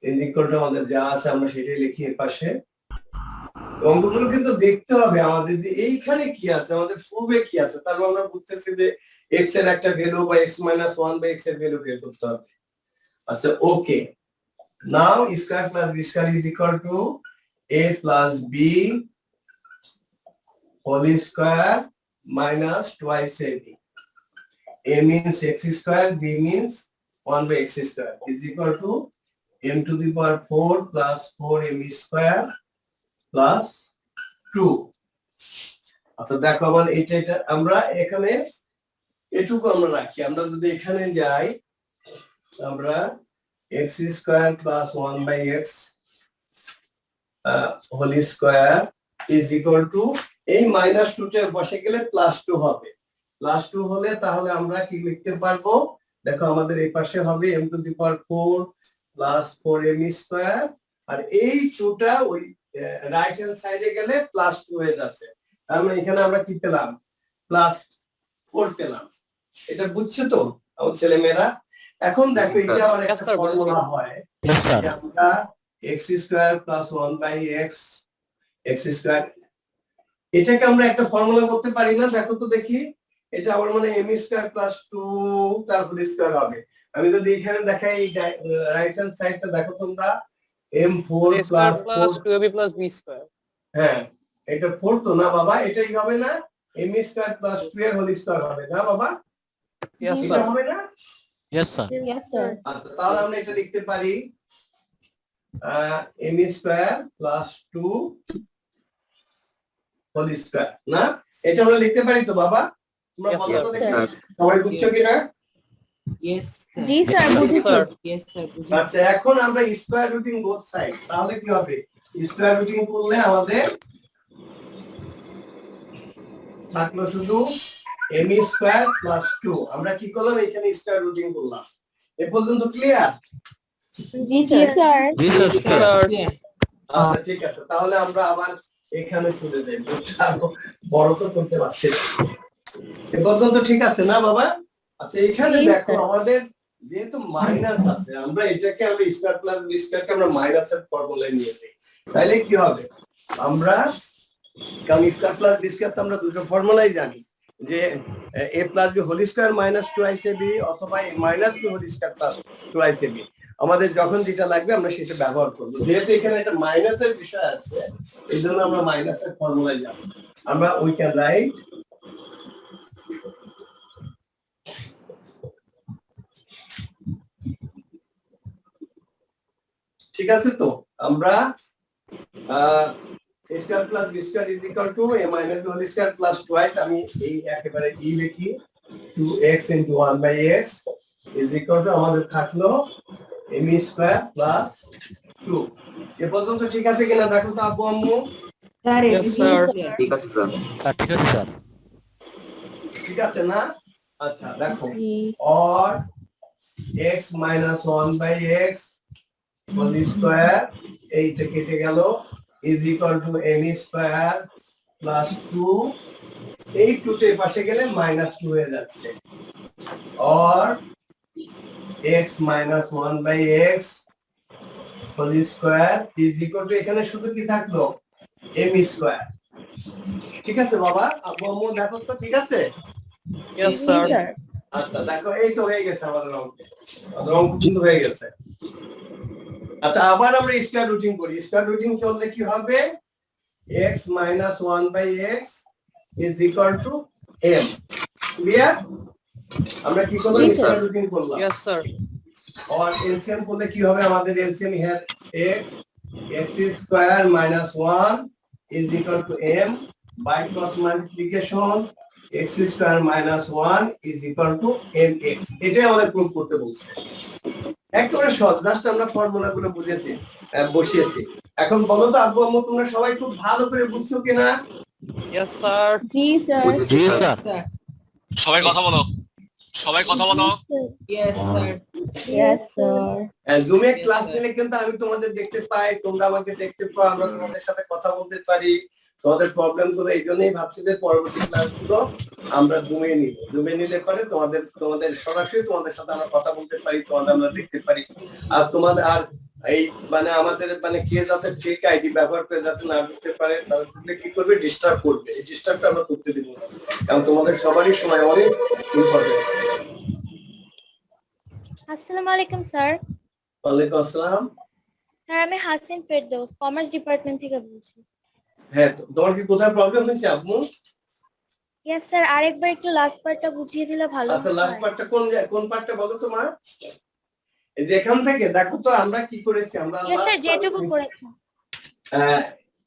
এই ইকুয়ালটা আমাদের যা আছে আমরা সেটাই লিখি এর পাশে। অঙ্কগুলো কিন্তু দেখতে হবে আমাদের যে এইখানে কি আছে, আমাদের পূর্বে কি আছে, তারপর আমরা বুঝতেছি যে x এর একটা ভ্যালু বা x-1/x এর ভ্যালু বের করতে হবে। আচ্ছা okay, now square plus B square is equal to a plus b whole square minus twice ab। a means x², b means 1/x² is equal to m⁴ plus 4m² plus 2। আচ্ছা দেখো আমার এটা আমরা এখানে এটুকু আমরা রাখি। আমরা যদি এখানে যাই, আমরা x² plus 1/x whole square is equal to, এই -2টা বসে গেলে +2 হবে। +2 হলে তাহলে আমরা কি লিখতে পারবো, দেখো আমাদের এই পাশে হবে m⁴ প্লাস 4m², আর এই 2টা ওই রাইট হ্যান্ড সাইডে গেলে +2 হয়ে যাচ্ছে। তার মানে এখানে আমরা কি পেলাম, +4 পেলাম। এটা বুঝছো তো আমার ছেলে মেয়েরা? এখন দেখো এটা আবার একটা ফর্মুলা হয়, Yes sir. আমরা x² প্লাস 1/x x², এটাকে আমরা একটা ফর্মুলা করতে পারি না? দেখো তো দেখি, এটা আবার মানে m² প্লাস 2 তারপরে স্কয়ার হবে। আমি যদি এখানে দেখাই এই রাইট হ্যান্ড সাইডটা দেখো তোমরা, m4 plus 2ab plus b square। হ্যাঁ এটা 4 তো না বাবা, এটাই হবে না, m² প্লাস 2 এর হোল স্কয়ার হবে না বাবা? Yes, এটা sir. হবে না? Yes sir. Yes, sir. আচ্ছা তাহলে আমরা এটা লিখতে পারি m² প্লাস 2 হোল স্কয়ার না, এটা আমরা লিখতে পারি তো বাবা? তোমরা Yes, বলো sir. তো দেখি, সবাই বুঝছো কিনা? ইয়েস জি স্যার বুঝেছি স্যার ইয়েস স্যার বুঝি আচ্ছা, এখন আমরা স্কয়ার রুটিং বোথ সাইড, তাহলে কি হবে? স্কয়ার রুটিং করলে আমাদের থাকলো শুধু m স্কয়ার প্লাস 2। আমরা কি করলাম, এখানে স্কয়ার রুটিং করলাম। এ পর্যন্ত ক্লিয়ার? জি স্যার Jesus, sir. স্যার আচ্ছা ঠিক আছে, তাহলে আমরা আবার এখানে চলে যাই, বুঝছো? বড় তো করতে পারছি না। এ পর্যন্ত ঠিক আছে না বাবা? আচ্ছা, এখানে জি, দেখো স্যার। আমাদের যেহেতু মাইনাস আছে, আমরা এটাকে আমরা স্কয়ার প্লাস বি স্কয়ারকে আমরা মাইনাসের ফর্মুলায় নিয়ে যাই, তাহলে কি হবে? আমরা কারণ স্কয়ার প্লাস বি স্কয়ার তো আমরা দুটো ফর্মুলাই জানি, যে a plus B whole square minus 2ac অথবা a minus B whole square plus 2ac। আমাদের যখন যেটা লাগবে আমরা সেটা ব্যবহার করব। যেহেতু এখানে একটা মাইনাসের বিষয় আছে, এই জন্য আমরা মাইনাসের ফর্মুলায় যাব। আমরা উই ক্যান রাইট ঠিক আছে তো, আমরা a square plus B square is equal to a minus whole square plus twice, আমি এই একেবারে ই লিখি 2x into 1/x is equal two আমাদের থাকলো m স্কয়ার প্লাস 2। এ পর্যন্ত ঠিক আছে কিনা দেখো তো আব্বু আম্মু? Sir Yes, sir. ঠিক আছে স্যার। ঠিক আছে না? আচ্ছা দেখো, জি or x minus 1/x whole square, এইটা কেটে গেল, is equal to m square plus 2, এই 2 তে পাশে গেলে minus 2 হয়ে যাচ্ছে, or x minus 1/x whole square is equal to, এখানে শুধু কি থাকলো, m square। ঠিক আছে বাবা, আব্বু আম্মু দেখো তো ঠিক আছে? ইয়েস জি স্যার স্যার আচ্ছা দেখো, এই তো হয়ে গেছে আমাদের অঙ্ক, আমাদের অঙ্ক কিন্তু হয়ে গেছে। আচ্ছা, আবার আমরা স্কয়ার রুটিং করি। স্কয়ার রুটিং করলে কি হবে, x minus 1/x is equal to m। Clear? আমরা কি করলাম, জি, স্যার। স্কয়ার রুটিং করলাম। ইয়েস স্যার আর এলসিএম করলে কি হবে, আমাদের LCM here x square minus 1 is equal to m, by cross multiplication x square minus 1 is equal to mx। এটাই আমাদের প্রুফ করতে বলছে। একেবারে সহজ, জাস্ট আমরা ফর্মুলা গুলো বুঝেছি, বসিয়েছি। এখন বলো তো আব্বু আম্মু, তোমরা সবাই খুব ভালো করে বুঝছো কিনা? ইয়েস স্যার জি স্যার জি স্যার। স্যার সবাই কথা বলো, সবাই কথা বলো। ইয়েস স্যার ইয়েস স্যার জুমে ক্লাস নিলে কিন্তু আমি তোমাদের দেখতে পাই, তোমরা আমাকে দেখতে পাও, আমরা তোমাদের সাথে কথা বলতে পারি, তোমাদের প্রবলেম গুলো। এই জন্যই ভাবছি যে পরবর্তী ক্লাসগুলো আমরা জুমে নিব। জুমে নিলে পরে তোমাদের সরাসরি তোমাদের সাথে আমরা কথা বলতে পারি, তোমাদের আমরা দেখতে পারি। আর তোমাদের আর এই মানে আমাদের মানে কে যাতে ফেক আইডি ব্যবহার করে যাতে না ঢুকতে পারে, তারা ঢুকলে কি করবে, ডিস্টার্ব করবে। এই ডিস্টার্বটা আমরা করতে দিব না, কারণ তোমাদের সবারই সময় অনেক ইম্পর্টেন্ট। আসসালামু আলাইকুম স্যার। ওয়ালাইকুম আসসালাম। স্যার আমি হাসিন ফেরদৌস, কমার্স ডিপার্টমেন্ট থেকে বলছি। হ্যাঁ, তোমার কি কোথায় প্রবলেম হয়েছে আব্বু? ইয়েস স্যার, আরেকবার একটু লাস্ট পার্টটা বুঝিয়ে দিলে ভালো আচ্ছা, হতো। লাস্ট পার্টটা কোন পার্টটা বলো তো মা? এই যে এখান থেকে দেখো তো আমরা কি করেছি, আমরা ইয়েস স্যার, যেটুকু করেছেন।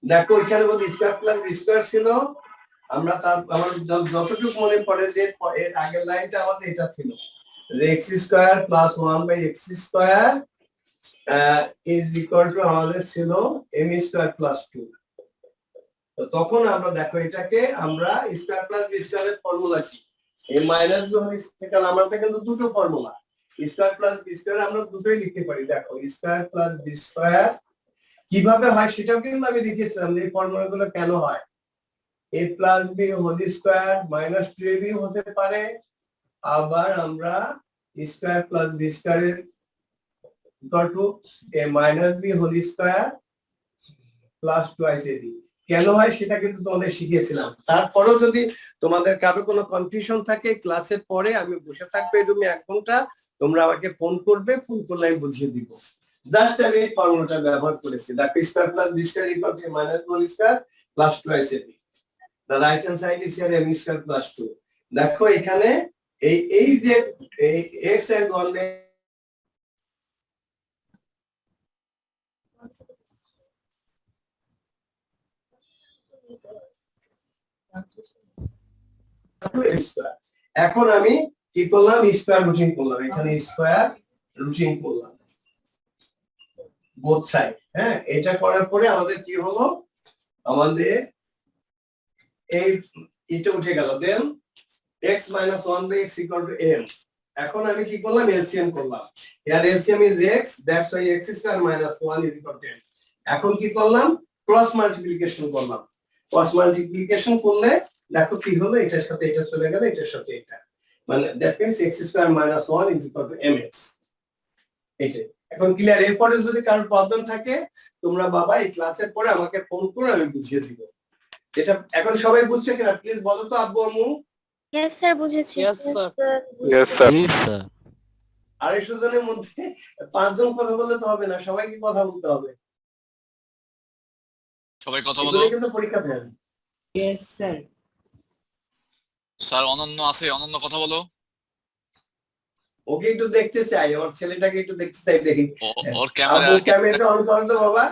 দেখো এখানে বলি স্কয়ার প্লাস বি স্কয়ার ছিল, আমরা তার আমার যতটুকু মনে পড়ে যে এর আগের লাইনটা আমাদের এটা ছিল, x square plus 1/x square is equal two আমাদের ছিল m স্কয়ার প্লাস 2। তো তখন আমরা দেখো এটাকে আমরা স্কয়ার প্লাস বি স্কয়ারের ফর্মুলা কি, a minus B whole square, আমাদের কিন্তু দুটো formula, square plus B square আমরা দুটোই লিখতে পারি। দেখো স্কয়ার প্লাস বি স্কয়ার কিভাবে হয় সেটাও কিন্তু আমি দেখিয়েছিলাম, যে এই ফর্মুলাগুলো কেন হয়। a plus B whole square minus 2ab হতে পারে, আবার আমরা স্কয়ার প্লাস বি স্কয়ারের equal to a minus B whole square plus 2ab কেন হয় সেটা কিন্তু তোমাদের শিখিয়েছিলাম। তারপরেও যদি তোমাদের কারো কোনো কনফিউশন থাকে, ক্লাসের পরে আমি বসে থাকবো এই রুমে 1 ঘন্টা, তোমরা আমাকে ফোন করবে, ফোন করলে আমি বুঝিয়ে দিব। জাস্ট আমি এই ফর্মুলাটা ব্যবহার করেছি, that is square plus B square equal to minus whole square plus 2ab, the right hand side is here m square plus 2। দেখো এখানে এই যে এই x এন্ড 1 জি স্কয়ার। এখন আমি কি করলাম, স্কয়ার রুটিন করলাম, এখানে স্কয়ার রুটিন করলাম বোথ সাইড। হ্যাঁ, এটা করার পরে আমাদের কি হলো, আমাদের এই এটা উঠে গেল, দেন x minus 1 by x equal to m. এখন আমি কি করলাম, এলসিএম করলাম। here LCM is x, that's why x square minus 1 is equal to m. এখন কি করলাম, ক্রস মাল্টিপ্লিকেশন করলাম। ক্রস মাল্টিপ্লিকেশন করলে দেখো কি হলো, এটার সাথে এটা চলে গেল, এটার সাথে এটা, মানে that means x square minus 1 is equal to mx. এটা এখন ক্লিয়ার। এরপরে যদি কারোর প্রবলেম থাকে তোমরা বাবা এই ক্লাসের পরে আমাকে ফোন করে আমি বুঝিয়ে দিব। এটা এখন সবাই বুঝছে কিনা প্লিজ বলো তো আব্বু আম্মু। ইয়েস স্যার বুঝেছি। Yes, sir. Yes, sir. 250 জনের মধ্যে 5 জন কথা বললে তো হবে না, সবাইকে কথা বলতে হবে। সবাই কথা বলো। এগুলো কিন্তু পরীক্ষা দেন। Yes sir. স্যার অনন্য আছে, অনন্য কথা বলো। ওকে একটু দেখতে চাই, আমার ছেলেটাকে একটু দেখতে চাই, দেখি। ওর ক্যামেরা, আব্বু ক্যামেরাটা অন করো তো বাবা।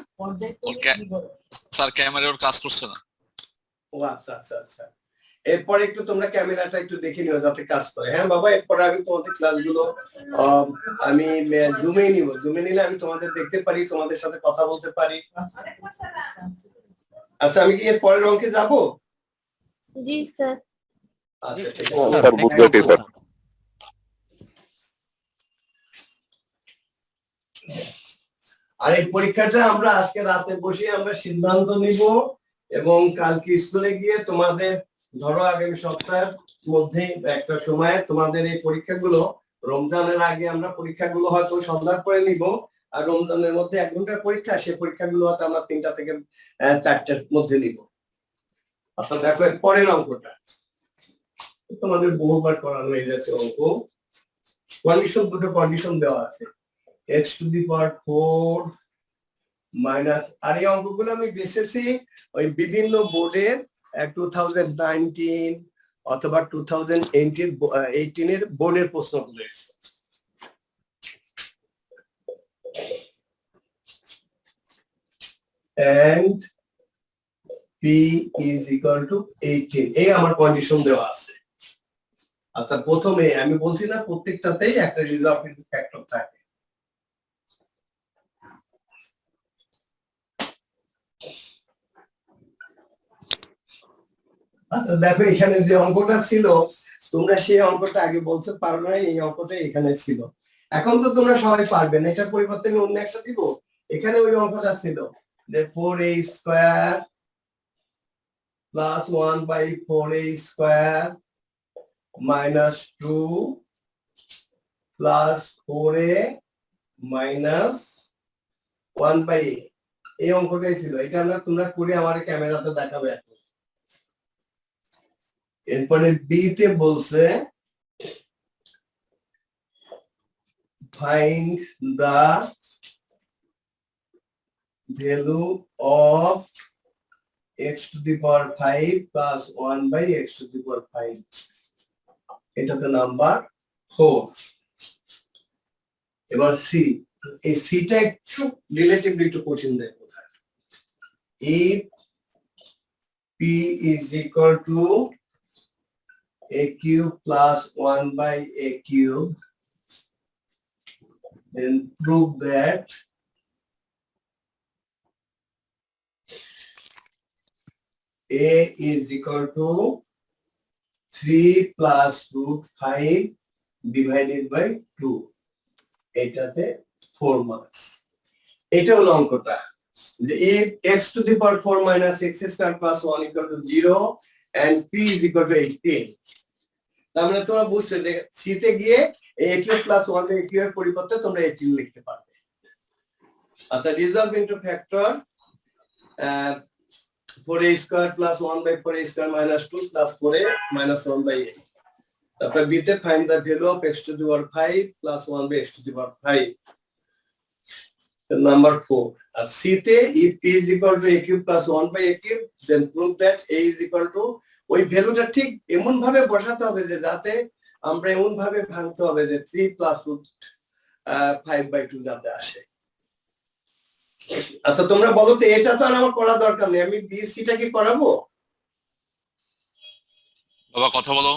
স্যার ক্যামেরা ওর কাজ করছে না। ও আচ্ছা আচ্ছা আচ্ছা, এরপরে একটু তোমরা ক্যামেরাটা একটু দেখে নিও যাতে কাজ করে। হ্যাঁ বাবা, এরপরে আমি তোমাদের ক্লাসগুলো আমি জুমে নিব, জুমে নিলে আমি তোমাদের দেখতে পারি, তোমাদের সাথে কথা বলতে পারি। আচ্ছা, আমি কি এর পরের অঙ্কে যাব? জি স্যার। আচ্ছা ঠিক Oh, আছে। sir, বুঝতে স্যার। আর এই পরীক্ষাটা আমরা আজকে রাতে বসে আমরা সিদ্ধান্ত নিব, এবং কালকে স্কুলে গিয়ে তোমাদের ধরো আগামী সপ্তাহের মধ্যে একটা সময়ে তোমাদের এই পরীক্ষাগুলো, রমজানের আগে আমরা পরীক্ষাগুলো হয়তো সন্ধ্যার পরে নিব, আর রমজানের মধ্যে 1 ঘন্টার পরীক্ষা, সেই পরীক্ষাগুলো হয়তো আমরা 3টা থেকে 4টার মধ্যে নিব। অর্থাৎ দেখো এর পরের অঙ্কটা তোমাদের বহুবার করানো হয়ে যাচ্ছে অঙ্ক। কন্ডিশন, দুটো কন্ডিশন দেওয়া আছে, x to the power 4 minus, আর এই অঙ্কগুলো আমি বেসেছি ওই বিভিন্ন বোর্ডের 2019 অথবা 2018 এর বোর্ডের প্রশ্নগুলো। and p is equal to 18, এই আমার কন্ডিশন দেওয়া আছে। আচ্ছা, প্রথমে আমি বলছি না প্রত্যেকটাতেই একটা রিজার্ভেটিভ ফ্যাক্টর থাকে। আচ্ছা দেখো, এখানে যে অঙ্কটা ছিল তোমরা সেই অঙ্কটা আগে বলতে পারো না, এই অঙ্কটা এখানে ছিল। এখন তো তোমরা সবাই পারবে না, এটার পরিবর্তে আমি অন্য একটা দিব। এখানে ওই অঙ্কটা ছিল যে 4a square plus 1 by 4a square minus 2 plus 4a minus 1 by a, এই অঙ্কটাই ছিল। এটা না তোমরা করে আমার ক্যামেরাতে দেখাবে। এরপরে বি তে বলছে find the value of x to the power 5 plus 1 by x to the power 5, এটাতে নাম্বার 4। এবার সি, এই সিটা একটু রিলেটিভলি একটু কঠিন দেখো। if p is equal to a cube plus 1 by a cube, then prove that a is equal to 3 plus root 5 divided by 2, এটাতে 4 মার্কস। এটা হলো অঙ্কটা যে if x to the power 4 minus x square plus 1 equal to 0 and p is equal to 18, তার মানে তোমরা বুঝছো যে সিতে গিয়ে a cube plus 1 a cube এর পরিবর্তে তোমরা 18 লিখতে পারবে। আচ্ছা, resolve into factor 4a square plus 1 by 4a square minus 2 plus 4a minus 1 by a, তারপর b তে find the value of x to the power 5 plus 1 by x to the power 5, number 4। আর সি তে if p is equal to a cube plus 1 by a cube, then prove that a is equal to, ওই ভ্যালুটা ঠিক এমন ভাবে বসাতে হবে যে যাতে আমরা এমন ভাবে ভাঙতে হবে যে 3 plus root 5 by 2 যাতে আসে। আচ্ছা তোমরা বলো তো, এটা তো আর আমার করা দরকার নেই, আমি বি সিটা কি করাবো? বাবা কথা বলো।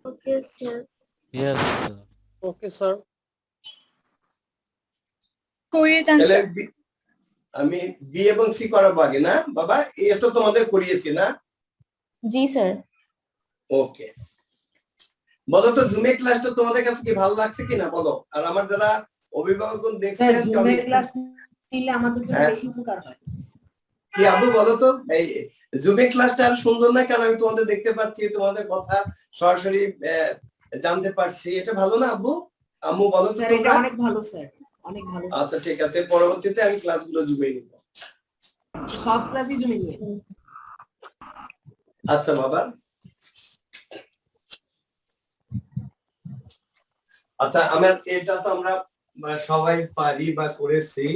Okay, sir. Yes, sir. Okay, sir. Correct তাহলে answer. আমি বি এবং সি করাবো আগে না বাবা, এ তো তোমাদের করিয়েছি না? Ji sir. ওকে, বলো তো জুমে ক্লাসটা তোমাদের কাছে কি ভালো লাগছে কিনা বলো। আর আমার যারা অভিভাবকগণ স্যার দেখছেন জুমে ক্লাস নিলে আমাদের জন্য হ্যাঁ। বেশি উপকার হয়। কি আবু বলো তো, এই জুমে ক্লাসটা আর সুন্দর না, কারণ আমি তোমাদের দেখতে পাচ্ছি, তোমাদের কথা সরাসরি জানতে পারছি, এটা ভালো না আব্বু আম্মু বলো তো স্যার এটা তোমরা? অনেক ভালো স্যার, অনেক ভালো স্যার। আচ্ছা ঠিক আছে, পরবর্তীতে আমি ক্লাসগুলো জুমে নিব। সব ক্লাসই জুমে নিয়ে। আচ্ছা বাবা, আচ্ছা আমার এটা তো আমরা সবাই পারি বা করেছি।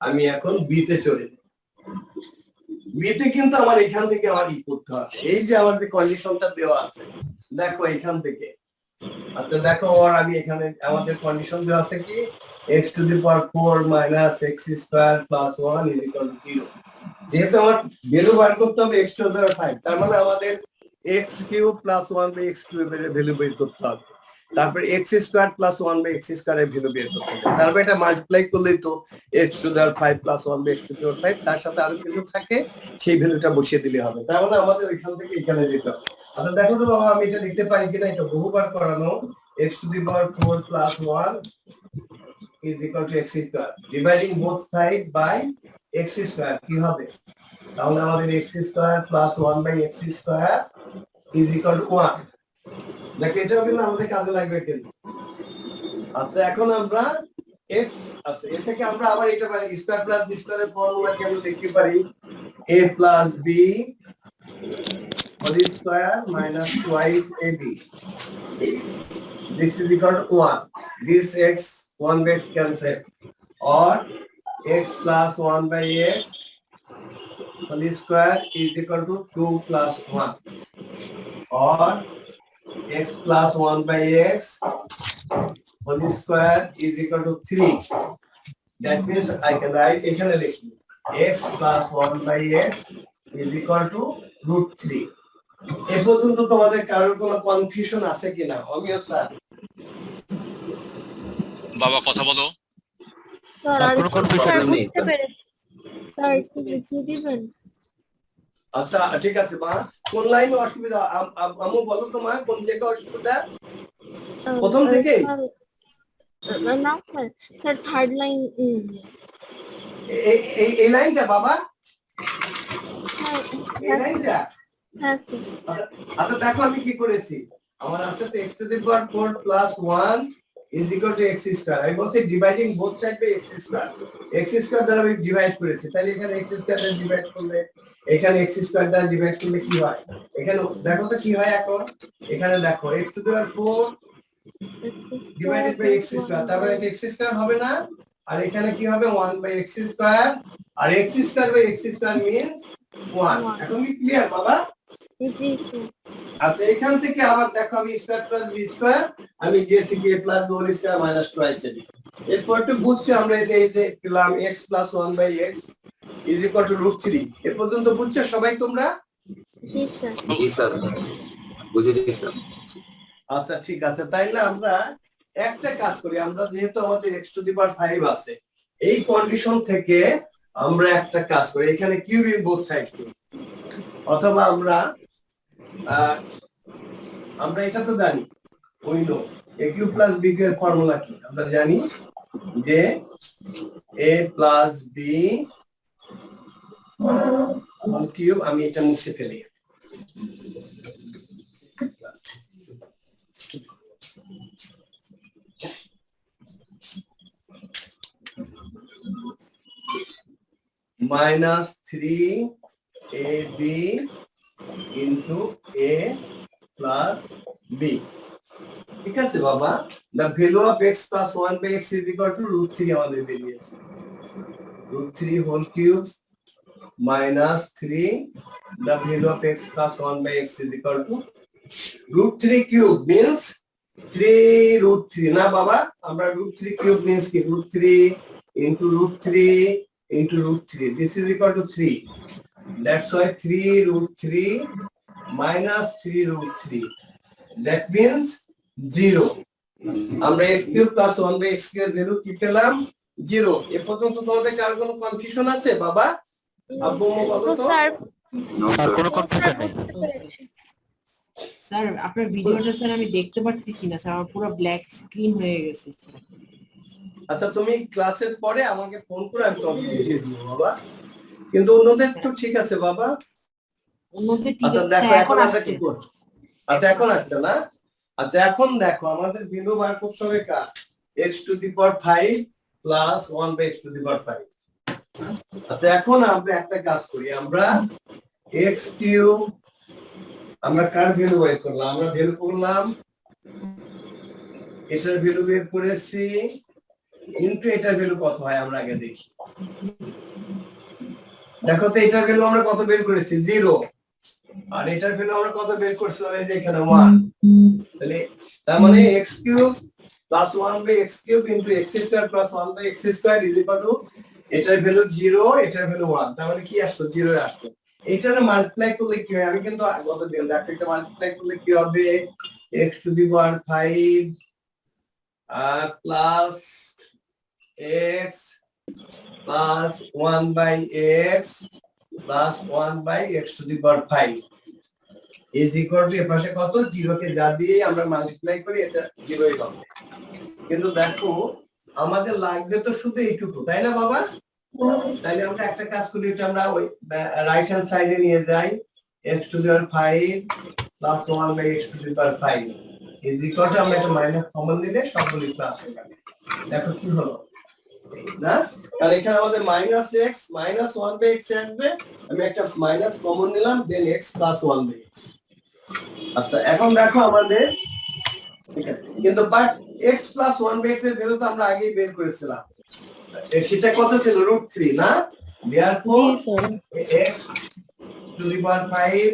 আমি এখন বিতে চলে যাই। বিতে কিন্তু আমার এখান থেকে আমার ই করতে হবে, এই যে আমার যে কন্ডিশনটা দেওয়া আছে দেখো এখান থেকে। আচ্ছা দেখো, আর আমি এখানে আমাদের কন্ডিশন দেওয়া আছে কি, x to the power 4 minus x square plus 1 is equal to 0। যেহেতু আমার ভ্যালু বার করতে হবে x to the power 5, তার মানে আমাদের x cube plus 1 by x cube এর ভ্যালু বের করতে হবে। তারপর x square plus 1 by x square এর ভ্যালু বের করতে হবে। তারপর এটা মাল্টিপ্লাই করলেই তো x to the power 5 plus 1 by x to the power 5, তার সাথে আরো কিছু থাকে, সেই ভ্যালুটা বসিয়ে দিলে হবে। তার মানে আমাদের এখান থেকে এখানে যেতে হবে। আচ্ছা দেখো তো বাবা, আমি এটা লিখতে পারি কিনা, এটা বহুবার করানো। x to the power 4 plus 1 is equal to x square, dividing both sides by x square কি হবে, তাহলে আমাদের x square plus 1 by x square is equal to 1। দেখো এটাও কিন্তু আমাদের কাজে লাগবে কিন্তু। আচ্ছা এখন আমরা x আছে, এর থেকে আমরা আবার এটা পাই স্কয়ার প্লাস বি স্কয়ারের ফর্মুলা কি আমরা লিখতে পারি, a plus b whole square minus twice ab, this is equal to 1, this x 1 by x cancel, or x plus 1 by x whole square is equal to 2 plus 1, or x plus 1 by x whole square is equal to 3. That means I can write এখানে লিখি x plus 1 by x is equal to root 3। এ পর্যন্ত তোমাদের কারোর কোনো কনফিউশন আছে কিনা? অমিয় স্যার বাবা কথা বলো। Sir, Sir, আর কোনো একটু confusion স্যার নেই। বুঝতে পেরেছি। স্যার একটু বুঝিয়ে দিবেন? আচ্ছা ঠিক আছে মা, কোন লাইনে অসুবিধা আমু বলো তো মা, কোন জায়গায় অসুবিধা প্রথম থেকেই? না স্যার, স্যার থার্ড লাইন। এই লাইনটা বাবা, এই লাইনটা। হ্যাঁ স্যার। আচ্ছা দেখো আমি কি করেছি, আমার আছে তো x to the power 4 plus 1 is equal to x square, আমি বলছি dividing both side by x square, x square দ্বারা আমি ডিভাইড করেছি, তাহলে এখানে x square দ্বারা ডিভাইড করলে, এখানে x square দ্বারা ডিভাইড করলে কি হয়, এখানে দেখো তো কি হয় এখন, এখানে দেখো x to the power 4 divided by x square, তারপরে এটা x square হবে না, আর এখানে কি হবে 1 by x square, R x square by x square means 1। এখন কি ক্লিয়ার বাবা? জি স্যার। আচ্ছা এখান থেকে আবার দেখো আমি স্কয়ার প্লাস বি স্কয়ার, আমি দিয়েছি কি a plus b whole square minus twice ab। এরপর তো বুঝছো আমরা এই যে পেলাম x plus 1 by x is equal to root 3। এ পর্যন্ত বুঝছো সবাই তোমরা? জি স্যার। জি স্যার, বুঝেছি স্যার। আচ্ছা ঠিক আছে, তাইলে আমরা একটা কাজ করি, আমরা যেহেতু আমাদের x টু দি পাওয়ার 5 আছে, এই কন্ডিশন থেকে আমরা একটা কাজ করি, এখানে কিউবিং বোথ সাইড করি, অথবা আমরা এটা তো জানি, we know a cube plus b এর ফর্মুলা কি আমরা জানি, যে a plus b whole cube. আমি এটা মুছে ফেলি, minus 3ab into a plus b। ঠিক আছে বাবা, the value of x plus 1 by x is equal to root 3 আমাদের বেরিয়েছে, root 3 whole cube minus 3 the value of x plus 1 by x is equal to root 3 cube means 3 root 3 না বাবা, আমরা root 3 cube means কি, root 3 into root 3 into root 3, this is equal to 3, that's why 3 root 3 minus 3 root 3. That means 0. আমরা x cube plus 1 by x square value কি পেলাম 0। এ পর্যন্ত তোমাদের কার কোনো কনফিউশন আছে বাবা? আব্বু বলো তো। Sir No, sir sir. কোনো কনফিউশন নেই। স্যার আপনার ভিডিওটা স্যার আমি দেখতে পারতেছি না স্যার, আমার পুরো ব্ল্যাক স্ক্রিন হয়ে গেছে স্যার। আচ্ছা তুমি ক্লাসের পরে আমাকে ফোন করে আমি তোমাকে বুঝিয়ে দিব বাবা, কিন্তু অন্যদের তো ঠিক আছে বাবা। অন্যদের ঠিক আচ্ছা আছে দেখো স্যার, এখন এখন আমরা আসছে। কি করব? আচ্ছা এখন আসছে না। আচ্ছা এখন দেখো আমাদের বিন্দু বার করতে হবে কার x to the power 5 plus 1 by x to the power 5। আচ্ছা এখন আমরা একটা কাজ করি, আমরা x কিউব আমরা কার ভ্যালু বের করলাম, আমরা ভ্যালু করলাম এটার ভ্যালু বের করেছি ইনটু এটার ভ্যালু কত হয় আমরা আগে দেখি। দেখো তো এটার ভ্যালু আমরা কত বের করেছি 0, আর এটার ভ্যালু আমরা কত বের করছিলাম এই যে এখানে 1। তাহলে তার মানে x cube plus 1 by x cube into x square plus 1 by x square is equal to এটার ভ্যালু 0 এটার ভ্যালু 1, তার মানে কি আসলো 0 আসলো। এটারে মাল্টিপ্লাই করলে কি হয়, আমি কিন্তু গত দিন দেখো এটা মাল্টিপ্লাই করলে কি হবে x to the power 5 plus x plus 1 by x plus 1 by x to the power 5 is equal to এর পাশে কত 0 কে যা দিয়ে আমরা মাল্টিপ্লাই করি এটা 0ই হবে। কিন্তু দেখো আমাদের লাগবে তো শুধু এইটুকু, তাই না বাবা? তাইলে আমরা একটা কাজ করি, এটা আমরা ওই রাইট হ্যান্ড সাইডে নিয়ে যাই x to the power 5 plus 1 by x to the power 5 is equal to আমরা এটা মাইনাস কমন নিলে সবগুলো প্লাস হয়ে যাবে। দেখো কি হলো না, কারণ এখানে আমাদের minus x minus 1 by x আসবে, আমি একটা মাইনাস কমন নিলাম then x plus 1 by x। আচ্ছা এখন দেখো আমাদের ঠিক আছে, কিন্তু but x plus 1 by x এর ভ্যালু তো আমরা আগেই বের করেছিলাম, সেটা কত ছিল √3 না। therefore x to the power 5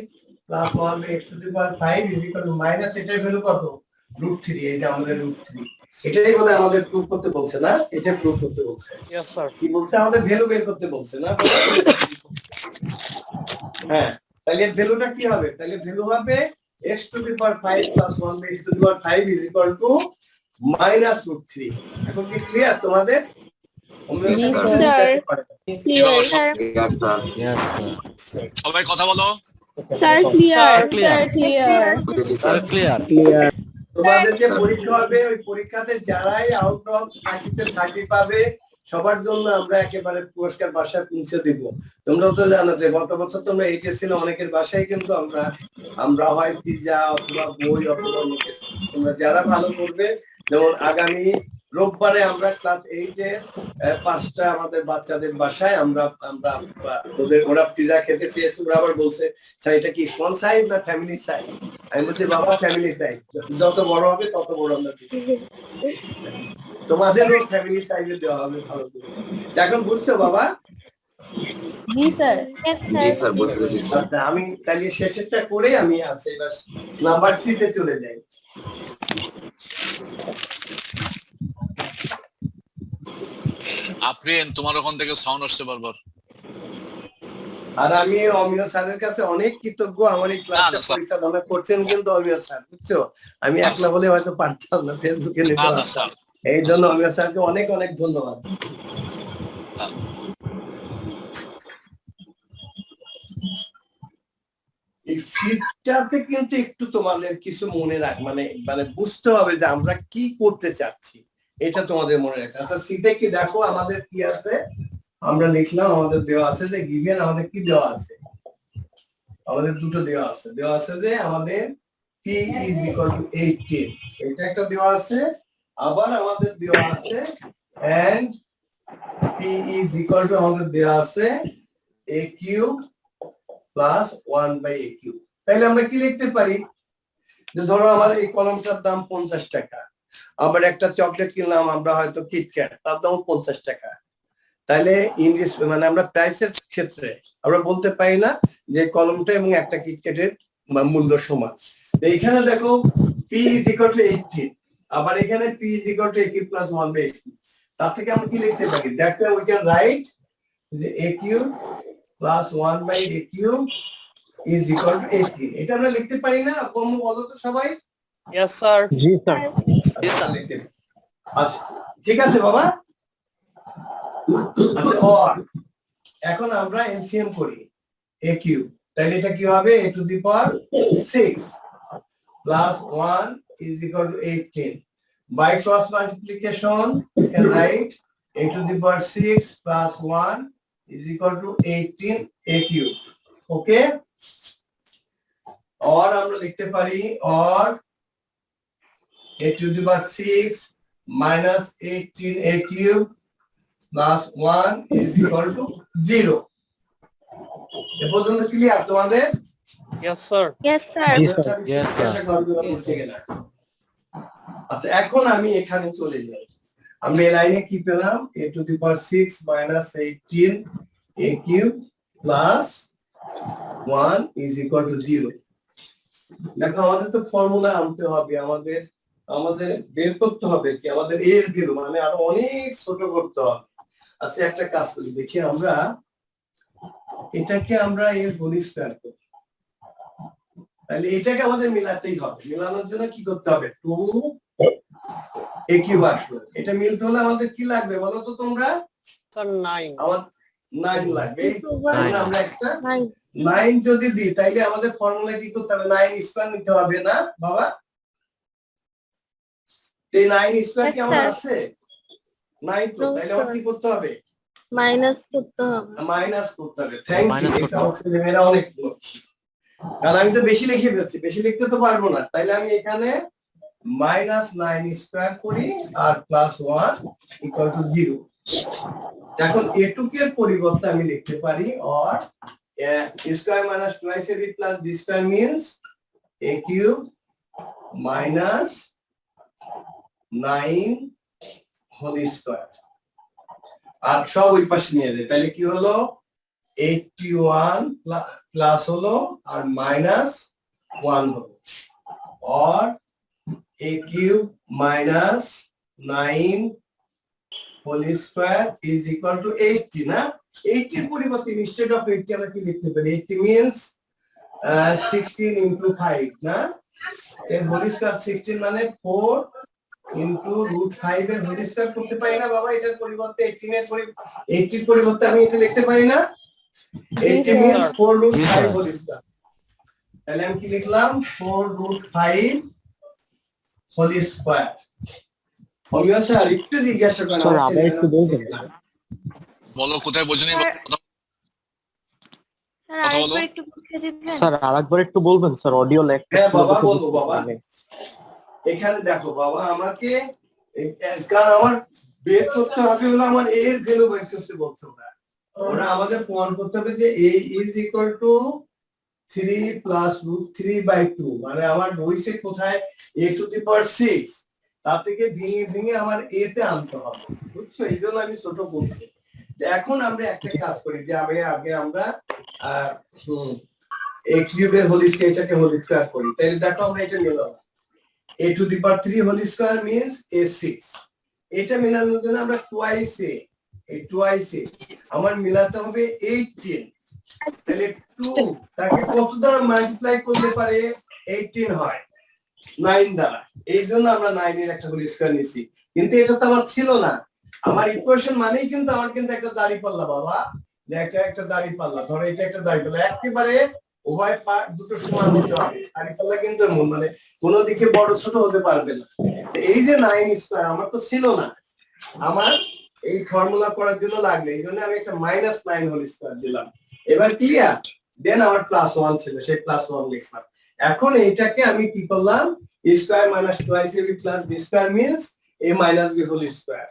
plus 1 by x to the power 5 is equal to minus এটার ভ্যালু কত √3, এইটা আমাদের √3। এটাই বলে আমাদের প্রুফ করতে বলছে না, এটা প্রুফ করতে বলছে। Yes, sir. কি বলছে আমাদের ভ্যালু বের করতে বলছে না। হ্যাঁ তাহলে ভ্যালুটা কি হবে, তাহলে ভ্যালু হবে x to the power 5 plus 1 by x to the power 5 is equal to minus √3। এখন কি ক্লিয়ার তোমাদের? এবার sir Yes, sir. Yes sir. সবাই কথা বলো। Sir clear Clear. Sir clear বুঝেছি স্যার স্যার। ক্লিয়ার। তোমাদের যে পরীক্ষা হবে ওই পরীক্ষাতে যারাই আউট অফ 30 পাবে সবার জন্য আমরা একেবারে পুরস্কার বাসায় পৌঁছে দিব। তোমরাও তো জানো যে গত বছর তোমরা এইচএসসি অনেকের বাসায় কিন্তু আমরা হয় পিজা অথবা বই অথবা অন্য কিছু, তোমরা যারা ভালো করবে, যেমন আগামী রোববারে আমরা ক্লাস 8 এর 5টা আমাদের বাচ্চাদের বাসায় আমরা ওরা পিজা খেতে চেয়েছে, ওরা আবার বলছে স্যার এটা কি স্মল সাইজ না ফ্যামিলি সাইজ, আমি বলছি বাবা ফ্যামিলি সাইজ, যত বড় হবে তত বড় আমরা দিব, তোমাদেরও ফ্যামিলি সাইজে দেওয়া হবে ভালো করে। এখন বুঝছো বাবা? জি স্যার জি স্যার বুঝেছি স্যার। আচ্ছা আমি তাহলে শেষেরটা করে আমি আছে এবার নাম্বার 3 তে চলে যাই। আফরিন তোমার ওখান থেকে সাউন্ড আসছে বারবার। আর আমি অমিয় স্যারের কাছে অনেক কৃতজ্ঞ, আমার এই ক্লাসটা না, স্যার। পরিচালনা করছেন কিন্তু অমিয় স্যার, বুঝছো? আমি একলা বলে হয়তো পারতাম না, ফেসবুকে নিতে না, পারতাম। স্যার। এই জন্য অমিয় স্যারকে অনেক অনেক ধন্যবাদ। এই শীতটাতে কিন্তু একটু তোমাদের কিছু মনে রাখ, মানে বুঝতে হবে যে আমরা কি করতে চাচ্ছি, এটা তোমাদের মনে রাখতে। আচ্ছা শীতে কি দেখো আমাদের কি আছে, আমরা লিখলাম আমাদের দেওয়া আছে যে গিভেন আমাদের কি দেওয়া আছে, আমাদের দুটো দেওয়া আছে যে আমাদের p is equal to 18, এটা একটা দেওয়া আছে, আবার আমাদের দেওয়া আছে and p is equal to আমাদের দেওয়া আছে a cube plus 1 by a cube। তাহলে আমরা কি লিখতে পারি যে ধরো আমার এই কলমটার দাম 50 টাকা, আবার একটা চকলেট কিনলাম আমরা হয়তো কিটক্যাট, তার দাম 50 টাকা। তাহলে ইংলিশ মানে আমরা প্রাইসের ক্ষেত্রে আমরা বলতে পারি না যে কলমটা এবং একটা কিটক্যাটের মূল্য সমান। এইখানে দেখো p is equal to 18, আবার এখানে p is equal to a cube plus 1 by a cube। তার থেকে আমরা কি লিখতে পারি, দ্যাট we can write যে a cube plus 1 by a cube is equal to 18 এটা আমরা লিখতে পারি না কম বলো তো সবাই Yes, sir. जी सर আচ্ছা ঠিক আছে বাবা আচ্ছা or এখন আমরা এলসিএম করি a কিউব তাহলে এটা কি হবে a two the power 6 plus 1 is equal to 18 by cross multiplication you can write a to the power 6 plus 1 is equal to 18 a cube okay or আমরা লিখতে পারি or a to the power 6 minus 18 a cube plus 1 is equal to 0 এ পর্যন্ত ক্লিয়ার তোমাদের Yes, sir. Yes, sir. जी सर यस सर আচ্ছা এখন আমি এখানে চলে যাই আমি এই লাইনে কি পেলাম a to the power 6 minus 18 a cube plus 1 is equal to 0 দেখো আমাদের তো ফর্মুলা আনতে হবে আমাদের বের করতে হবে কি আমাদের a এর ভ্যালু মানে আরো অনেক ছোট করতে হবে আচ্ছা একটা কাজ করি দেখি আমরা এটাকে আমরা এর হোল স্কয়ার করি তাহলে এটাকে আমাদের মিলাতেই হবে মিলানোর জন্য কি করতে হবে 2 a কিউব আসবে এটা মিলতে হলে আমাদের কি লাগবে বলো তো তোমরা Sir, 9. আমার 9 লাগবে তাহলে আমরা একটা 9. 9 যদি দিই তাইলে আমাদের ফর্মুলা কি করতে হবে 9 স্কয়ার নিতে হবে না বাবা এই 9 স্কয়ার কি আমার আছে 9 তো তাইলে আমার কি করতে হবে মাইনাস করতে হবে। মাইনাস করতে হবে থ্যাংক Minus ইউ করতে এটা হচ্ছে মেয়েরা অনেক লক্ষ্মী কারণ আমি তো বেশি লিখে ফেলছি বেশি লিখতে তো পারবো না তাইলে আমি এখানে মাইনাস 9 স্কয়ার করি আর প্লাস 1 ইকুয়াল টু 0 এখন a2 এর পরিবর্তে আমি লিখতে পারি or a square minus twice ab plus b square means a cube minus 9 whole square আর সব ওই পাশে নিয়ে দেয় তাহলে কি হলো 81 প্লাস হলো আর মাইনাস 1 হলো or a cube minus 9 whole square is equal to 80 না 80 এর পরিবর্তে instead of 80 আমরা কি লিখতে পারি 80 means 16 into 5 না এর whole square 16 মানে 4 into root 5 এর whole square করতে পারি না বাবা এটার পরিবর্তে 80 এর পরিবর্তে আমি এটা লিখতে পারি না 80 means 4 root 5 whole square তাহলে আমি কি লিখলাম 4 root 5 whole square অমিয় স্যার একটু জিজ্ঞাসা করেন স্যার আবার একটু বলবেন বলো কোথায় বোঝেনি স্যার কথা বলো। আরেকবার একটু বুঝিয়ে দিবেন? স্যার আরেকবার একটু বলবেন স্যার অডিও ল্যাগ হ্যাঁ বাবা বলবো বাবা এখানে দেখো বাবা আমাকে কারণ আমার বের করতে হবে হলো আমার a এর ভ্যালু বের করতে বলছো না ওরা আমাদের প্রমাণ করতে হবে যে a is equal to 3 plus root 3 by 2 মানে আমার হইছে কোথায় a to the power 6 তা থেকে ভেঙে ভেঙে আমার a তে আনতে হবে বুঝছো এই জন্য আমি ছোট বলছি এখন আমরা একটা কাজ করি যে আগে আমরা a কিউবের হোল স্কয়ার এটাকে হোল স্কয়ার করি তাহলে দেখো আমরা এটা নিলাম a to the power 3 whole square means a6 এটা মেলানোর জন্য আমরা twice a আমার মিলাতে হবে 18 তাহলে 2 তাকে কত দ্বারা মাল্টিপ্লাই করতে পারে 18 হয় 9 দ্বারা এই জন্য আমরা 9 এর একটা হোল স্কয়ার নিছি কিন্তু এটা তো আমার ছিল না আমার ইকুয়েশন মানেই কিন্তু আমার কিন্তু একটা দাঁড়িপাল্লা বাবা একটা দাঁড়িপাল্লা ধরো এটা একটা দাঁড়িপাল্লা একেবারে উভয় পার্ট দুটো সমান হতে হবে দাঁড়িপাল্লা কিন্তু এমন মানে কোনো দিকে বড় ছোট হতে পারবে না এই যে 9 স্কয়ার আমার তো ছিল না আমার এই ফর্মুলা করার জন্য লাগবে এই জন্য আমি একটা -9 হোল স্কয়ার দিলাম এবার ক্লিয়ার দেন আমার +1 ছিল সেই +1 লিখলাম এখন এইটাকে আমি কি করলাম square minus twice ab plus b square means a minus b whole square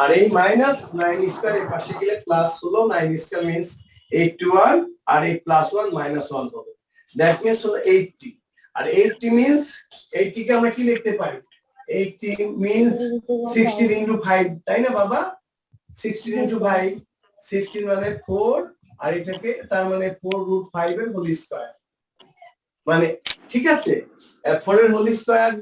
আর এই -9 স্কয়ার এর পাশে গেলে প্লাস হলো 9 স্কয়ার মিন্স 81 আর এই +1 -1 হবে দ্যাট মিন্স হলো 80 আর 80 মিন্স 80 কে আমরা কি লিখতে পারি 80 মিন্স 16 into 5 তাই না বাবা 16 into 5 16 মানে 4 আর এটাকে তার মানে 4 root 5 এর হোল স্কয়ার মানে ঠিক আছে 4 এর হোল স্কয়ার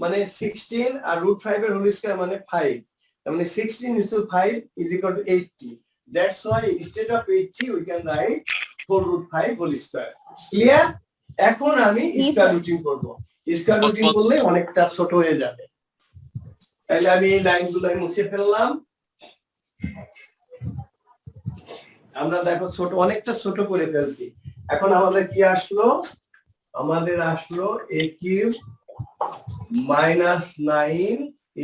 মানে 16 আর root 5 এর হোল স্কয়ার মানে 5 তার মানে 16 into 5 is equal to 80 that's why instead of 80 we can write 4√5 whole square. Clear? এখন আমি স্কয়ার রুটিং করব। স্কয়ার রুটিং করলে অনেকটা ছোট হয়ে যাবে। তাহলে আমি এই লাইনগুলো মুছে ফেললাম। আমরা দেখো ছোট, অনেকটা ছোট করে ফেলছি। এখন আমাদের কি আসলো? আমাদের আসলো a cube minus 9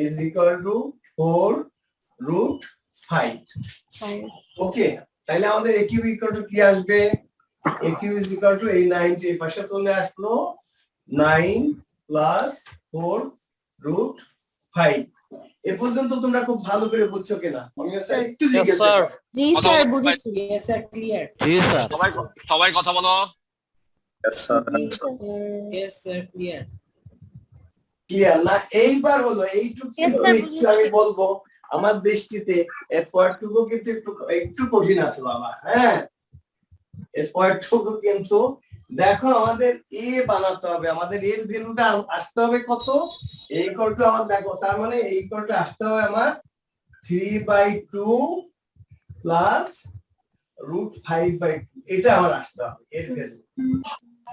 is equal two 4√5। ওকে, তাহলে আমাদের a কিউব ইকুয়াল টু কি আসবে? a cube is equal to এই 9 টি এই পাশে চলে আসলো, 9 প্লাস 4√5। এ পর্যন্ত তোমরা খুব ভালো করে বুঝছো কিনা? আমি স্যার একটু Yes, জিজ্ঞেস sir. জি কথা স্যার বলো, বুঝেছি Yes, sir, clear. জি স্যার সবাই কথা বলো। Yes, sir, clear. ক্লিয়ার না? এইবার হলো এইটুকু Yes, কিন্তু sir, একটু আমি বলবো আমার দৃষ্টিতে এর পরটুকু কিন্তু একটু কঠিন আছে বাবা। হ্যাঁ, এর পরটুকু কিন্তু দেখো আমাদের এ বানাতে হবে, আমাদের এর ভ্যালুটা আসতে হবে কত? এই করতে আমার দেখো, তার মানে এই করতে আসতে হবে আমার 3/2 প্লাস √5/2। এটা আমার আসতে হবে এর ভ্যালু।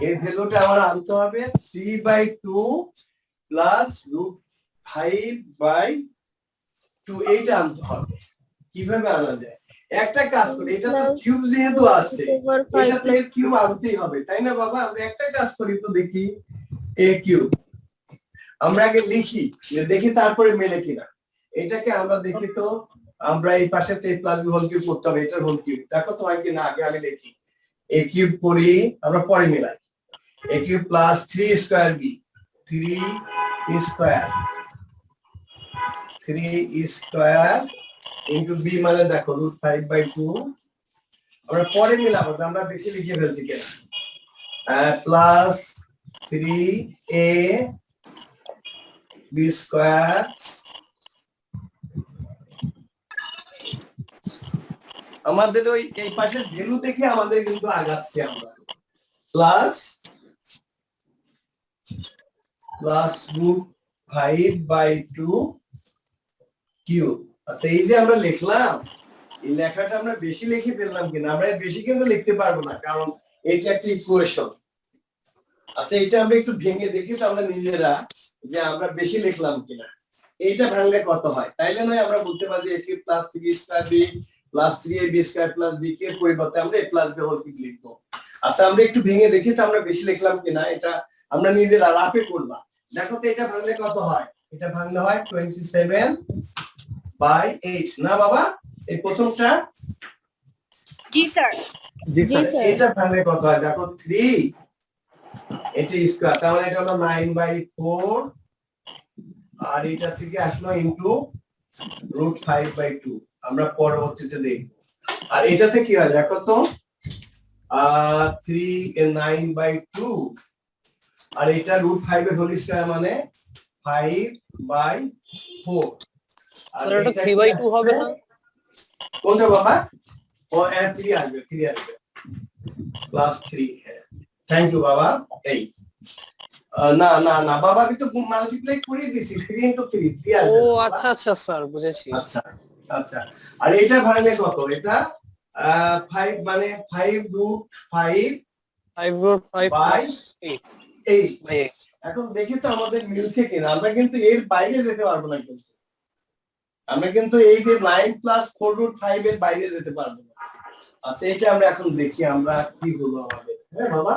এর ভ্যালুটা আমার আনতে হবে 3/2 প্লাস √5/2। এইটা আনতে হবে। কিভাবে আনা যায়? একটা কাজ করি, এটা তো কিউব যেহেতু আছে, এটাতে এর কিউব আনতেই হবে, তাই না বাবা? আমরা একটা কাজ করি তো, দেখি a কিউব আমরা আগে লিখি, দেখি তারপরে মেলে কিনা। এটাকে আমরা দেখি তো, আমরা এই পাশে a plus b whole cube করতে হবে, এটার হোল কিউব দেখো তো হয় কিনা। আগে আমি লিখি a কিউব করি, আমরা পরে মেলাই। a cube plus 3 square b, 3 square, 3 square into b মানে দেখো √5/2। আমরা পরে মিলাবো, আমরা বেশি লিখে ফেলছি কেন। প্লাস 3a b স্কয়ার আমাদের ওই এই পাশে ভ্যালু দেখে আমাদের কিন্তু আগাচ্ছি আমরা। Plus √5/2 cube. আচ্ছা, এই যে আমরা লিখলাম, এই লেখাটা আমরা বেশি লিখে ফেললাম কিনা? আমরা বেশি কিন্তু লিখতে পারবো না, কারণ এটা একটা ইকুয়েশন। আচ্ছা, এটা আমরা একটু ভেঙে দেখি তো আমরা নিজেরা যে আমরা বেশি লিখলাম কিনা। এইটা ভাঙলে কত হয়? তাইলে নয় আমরা বলতে পারি a cube plus 3 square b plus 3ab square plus b কে পরিবর্তে আমরা a plus b whole cube লিখবো। আচ্ছা, আমরা একটু ভেঙে দেখি তো আমরা বেশি লিখলাম কিনা। এটা আমরা নিজেরা রাফে করবা। দেখো তো এটা ভাঙলে কত হয়? এটা ভাঙলে হয় 27/8 না বাবা? এই প্রথমটা। জি স্যার। জি স্যার এটা ভাঙলে কত হয়? দেখো 3 এটা স্কয়ার, তার মানে এটা হলো 9/4 আর এটা থেকে আসলো ইনটু √5/2। আমরা পরবর্তীতে দেখব। আর এটাতে কি হয় দেখো তো, 9/2 আর এটা √5 এর হোল স্কয়ার মানে 5/4। আর স্যার, এটা 3/2 হবে না? কোনটা বাবা? ও 3 আসবে, 3 আসবে প্লাস 3। থ্যাংক ইউ বাবা। এই না না না বাবা, আমি তো মাল্টিপ্লাই করে দিয়েছি, 3 * 3 3 আসবে। ও আচ্ছা আচ্ছা স্যার, বুঝেছি। আচ্ছা আচ্ছা। আর এটা ভাঙলে কত? এটা 5 মানে 5√5 5/5 বাই 8। 8/8। এখন দেখি তো আমাদের মিলছে কিনা। আমরা কিন্তু এর বাইরে যেতে পারবো না, কিন্তু আমরা কিন্তু এই যে 9 প্লাস 4√5 এর বাইরে যেতে পারবো না। আচ্ছা, এটা আমরা এখন দেখি আমরা কি হলো আমাদের। হ্যাঁ বাবা,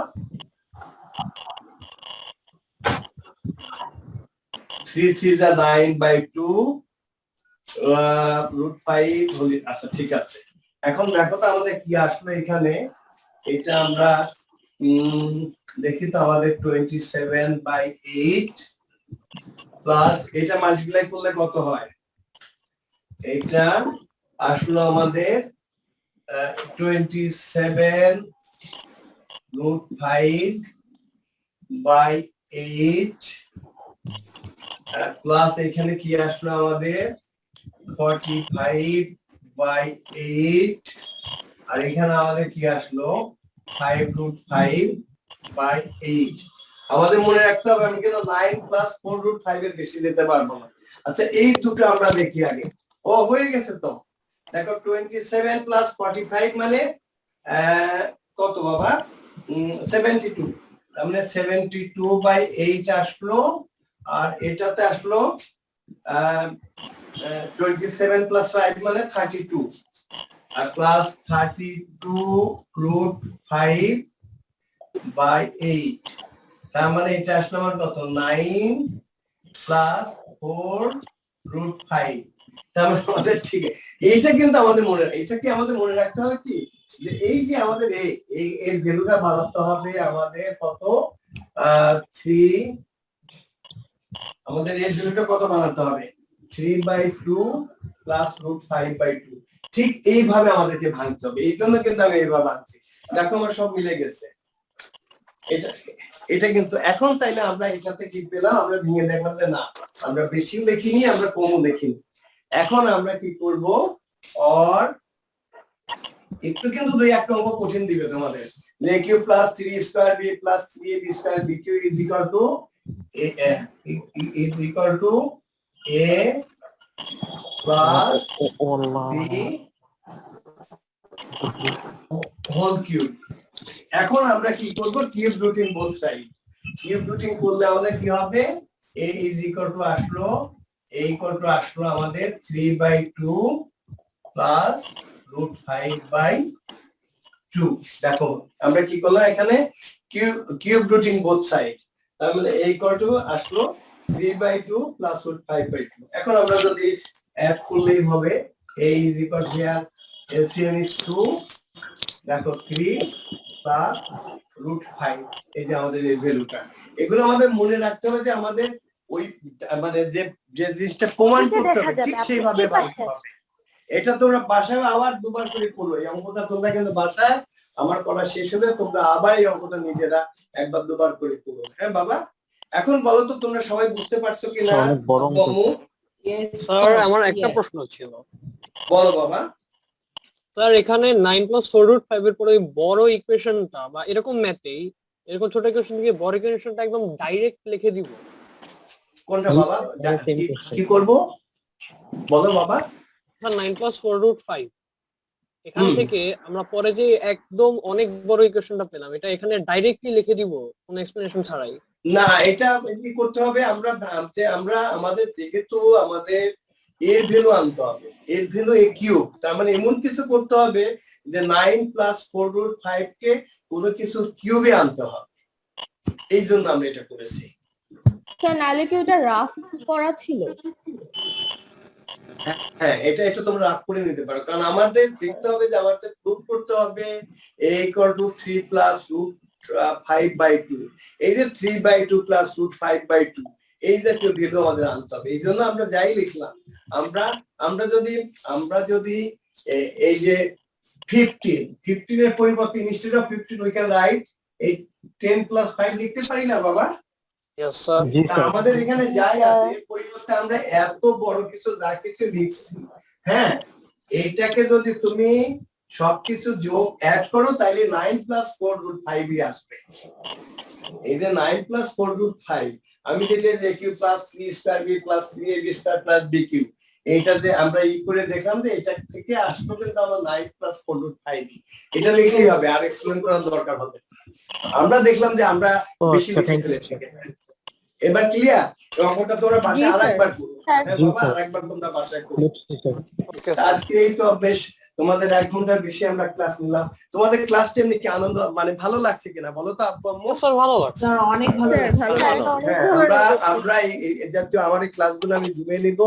3 3 9/2 √5 হলি। আচ্ছা, ঠিক আছে। এখন দেখো তো আমাদের কি আসলো এখানে। এটা আমরা দেখি তো আমাদের 27/8 প্লাস এটা মাল্টিপ্লাই করলে কত হয়? এটা আসলো আমাদের 27/5/8 প্লাস এখানে কি আসলো আমাদের 45/8 আর এখানে আমাদের কি আসলো 5√5/8। আমাদের মনে রাখতে হবে আমি কিন্তু 9 প্লাস 4√5 এর বেশি দিতে পারবো না। আচ্ছা, এই দুটো আমরা দেখি আগে। ও হয়ে গেছে তো। দেখো 27 প্লাস 45 মানে কত বাবা 72, তার মানে 72/8 আসলো, আর এটাতে আসলো 27 + 5 মানে 32, আর প্লাস 32√5/8, তার মানে এটা আসলো আমার কত 9 + 4√5, তার মানে আমাদের ঠিক আছে। এইটা কিন্তু আমাদের এটা কি আমাদের মনে রাখতে হবে কি, যে এই যে আমাদের এই ভ্যালুটা বানাতে হবে আমাদের কত 3, আমাদের এই ভ্যালুটা কত বানাতে হবে 3/2 + √5/2, ঠিক এইভাবে আমাদেরকে ভাঙতে হবে। এই জন্য কিন্তু আমি এইভাবে ভাঙছি, দেখো আমার সব মিলে গেছে। এটা কিন্তু এখন তাইলে আমরা এটাতে কি পেলাম, আমরা ভেঙে দেখলাম যে না আমরা বেশিও লিখিনি আমরা কমও লিখিনি। এখন আমরা কি করব, অর একটু কিন্তু 2-1 অঙ্ক কঠিন দিবে তোমাদের, যে q + 3 square b + 3ab square bq = a plus b whole cube। এখন আমরা কি করব, cube routine both side, cube routine করলে আমাদের কি হবে, a আসলো আমাদের 3/2 plus √5/2। দেখো আমরা কি করলাম এখানে কিউব রুটিন বোথ সাইড, তার মানে a আসলো 3/2 plus √5/2। এখন আমরা যদি অ্যাড করলেই হবে a here LCM is 2, দেখো 3 plus √5, এই যে আমাদের এই ভ্যালুটা। এগুলো আমাদের মনে রাখতে হবে যে আমাদের ওই মানে যে জিনিসটা প্রমাণ করতে হবে ঠিক সেইভাবে ভাঙতে হবে। এটা তোমরা বাসায় আবার দুবার করে করো, এই অঙ্কটা তোমরা কিন্তু বাসায় আমার করা শেষ হলে তোমরা আবার এই অঙ্কটা নিজেরা একবার দুবার করে করো। হ্যাঁ বাবা, এখন বলো তো তোমরা সবাই বুঝতে পারছো কি না? স্যার আমার একটা প্রশ্ন ছিল। বলো বাবা। স্যার এখানে 9 + 4√5 এর পরে ওই বড় ইকুয়েশনটা বা এরকম ম্যাথেই এরকম ছোট ইকুয়েশন থেকে বড় ইকুয়েশনটা একদম ডাইরেক্ট লিখে দিব। কোনটা বাবা, কি করব বলো বাবা। স্যার 9 + 4√5 এখান থেকে আমরা পরে যে একদম অনেক বড় ইকুয়েশনটা পেলাম, এটা এখানে ডাইরেক্টলি লিখে দিব কোনো এক্সপ্লেনেশন ছাড়াই? না, এটা কি করতে হবে, আমরা আমাদের যেহেতু আমাদের এর ভ্যালু আনতে হবে, এর ভ্যালু a কিউব, তার মানে এমন কিছু করতে হবে যে 9 + 4√5 কে কোনো কিছু কিউবে আনতে হবে, এই জন্য আমরা এটা করেছি। স্যার নালে কি ওটা রাফ করা ছিল? হ্যাঁ, এটা তোমরা রাফ করে নিতে পারো, কারণ আমাদের দেখতে হবে যে আমাদের প্রুফ করতে হবে a = 3 + √5/2, এই যে 3/2 + √5/2 এই জাতীয় ভ্যালু আমাদের আনতে হবে। এই জন্য আমরা যাই লিখলাম, আমরা যদি এই যে 15 এর পরিবর্তে instead of 15 we can right এই 10 + 5 লিখতে পারি না বাবা? Yes sir. আমাদের এখানে যাই আছে এর পরিবর্তে আমরা এত বড় কিছু যা কিছু লিখছি, হ্যাঁ, এইটাকে যদি তুমি সবকিছু যোগ অ্যাড করো তাহলে 9 + 4√5 আসবে। এই যে 9 + 4√5, আমি যেটা যে q + 3 square b + 3ab square + bq, এইটাতে আমরা করে দেখলাম যে এটা থেকে আসলো কিন্তু আমরা 9 + 4√5, এটা লিখলেই হবে, আর এক্সপ্লেইন করার দরকার হবে। আমরা দেখলাম যে আমরা বেশি লিখে ফেলেছি। এবার ক্লিয়ার? অঙ্কটা তোমরা বাসায় আরেকবার করো। হ্যাঁ বাবা, আরেকবার তোমরা বাসায় করো। আজকে এই তো বেশ তোমাদের 1 ঘন্টার বেশি আমরা ক্লাস নিলাম। তোমাদের ক্লাসটা এমনি কি আনন্দ মানে ভালো লাগছে কিনা বলো তো আব্বু আম্মু? স্যার ভালো লাগছে। স্যার অনেক ভালো লাগছে। হ্যাঁ, আমরা এই জাতীয় আমার এই ক্লাসগুলো আমি জুড়ে নিব,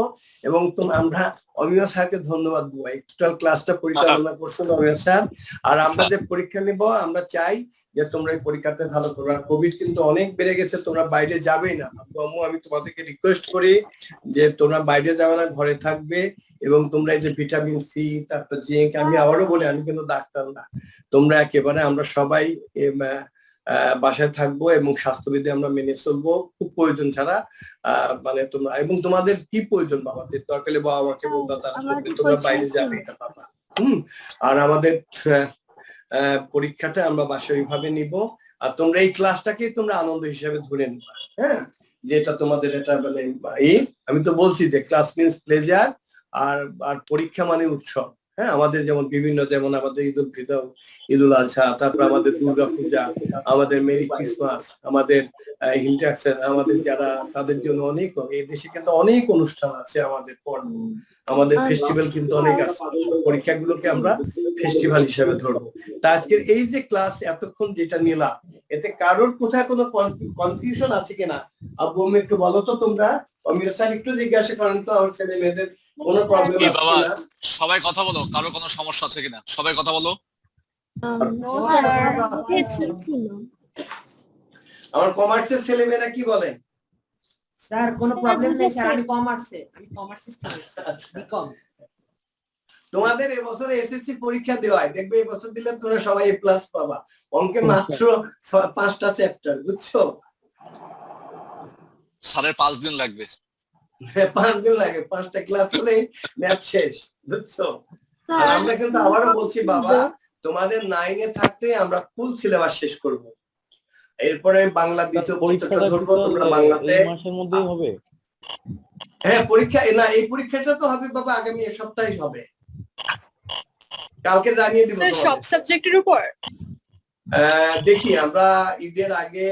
এবং আমরা অমিয় স্যারকে ধন্যবাদ দেবো, এই টোটাল ক্লাসটা পরিচালনা করছেন অমিয় স্যার। আর আমরা যে পরীক্ষা নিব, আমরা চাই যে তোমরা এই পরীক্ষাতে ভালো করো। আর কোভিড কিন্তু অনেক বেড়ে গেছে, তোমরা বাইরে যাবেই না। আব্বু আম্মু আমি তোমাদেরকে রিকোয়েস্ট করি যে তোমরা বাইরে যাবে না, ঘরে থাকবে, এবং তোমরা এই যে ভিটামিন সি, তারপর জিঙ্ক, আমি আবারও বলি আমি কিন্তু ডাক্তার না, তোমরা একেবারে আমরা সবাই বাসায় থাকবো এবং স্বাস্থ্যবিধি আমরা মেনে চলবো, খুব প্রয়োজন ছাড়া মানে তোমরা, এবং তোমাদের কি প্রয়োজন বাবাদের দরকারে বাবা মাকে বলবা, তারা তোমরা বাইরে যাবে এটা বাবা। আর আমাদের পরীক্ষাটা আমরা বাসায় ওইভাবে নিব, আর তোমরা এই ক্লাসটাকে তোমরা আনন্দ হিসেবে ধরে নিবা। হ্যাঁ, যেটা তোমাদের এটা মানে আমি তো বলছি যে ক্লাস মিন্স প্লেজার, আর পরীক্ষা মানে উৎসব। হ্যাঁ, আমাদের যেমন বিভিন্ন, যেমন আমাদের ঈদ উল ফিতর, ঈদ উল আজহা, তারপর আমাদের দুর্গা পূজা, আমাদের মেরি ক্রিসমাস, আমাদের হিলট্যাক্সের, আমাদের যারা, তাদের জন্য অনেক, এই দেশে কিন্তু অনেক অনুষ্ঠান আছে, আমাদের পর্ব, আমাদের ফেস্টিভ্যাল কিন্তু অনেক আছে। পরীক্ষাগুলোকে আমরা ফেস্টিভ্যাল হিসেবে ধরবো। তা আজকের এই যে ক্লাস এতক্ষণ যেটা নিলাম, এতে কারোর কোথায় কোনো কনফিউশন আছে কিনা? আব্বু আমি একটু বলো তো তোমরা, অমিয় স্যার একটু জিজ্ঞাসা করেন তো আমার ছেলে মেয়েদের কোনো প্রবলেম এই আছে বাবা, কিনা। সবাই কথা বলো, কারো কোনো সমস্যা আছে কিনা? সবাই কথা বলো। নো স্যার ঠিক ছিল। আমার কমার্সের ছেলে মেয়েরা কি বলে? স্যার কোনো প্রবলেম নেই স্যার, আমি কমার্সে স্টুডেন্ট বিকম। তোমাদের এবছরে এসএসসি পরীক্ষা দেওয়ায় দেখবে, এবছর দিলে তোমরা সবাই এ প্লাস পাবা। অঙ্কে মাত্র 5টা চ্যাপ্টার, বুঝছো? স্যারের 5 দিন লাগবে। 5 দিন লাগে, 5টা ক্লাস হলেই ম্যাথ শেষ, বুঝছো? আর আমরা কিন্তু আবারও বলছি বাবা, তোমাদের 9-এ থাকতে আমরা ফুল সিলেবাস শেষ করব। এরপরে বাংলা দ্বিতীয় পত্রটা ধরবো, তোমরা বাংলাতে মাসের মধ্যেই হবে। হ্যাঁ, পরীক্ষা না, এই পরীক্ষাটা তো হবে বাবা আগামী সপ্তাহে হবে, কালকে জানিয়ে দিব সব সাবজেক্টের উপর দেখি আমরা ঈদের আগে,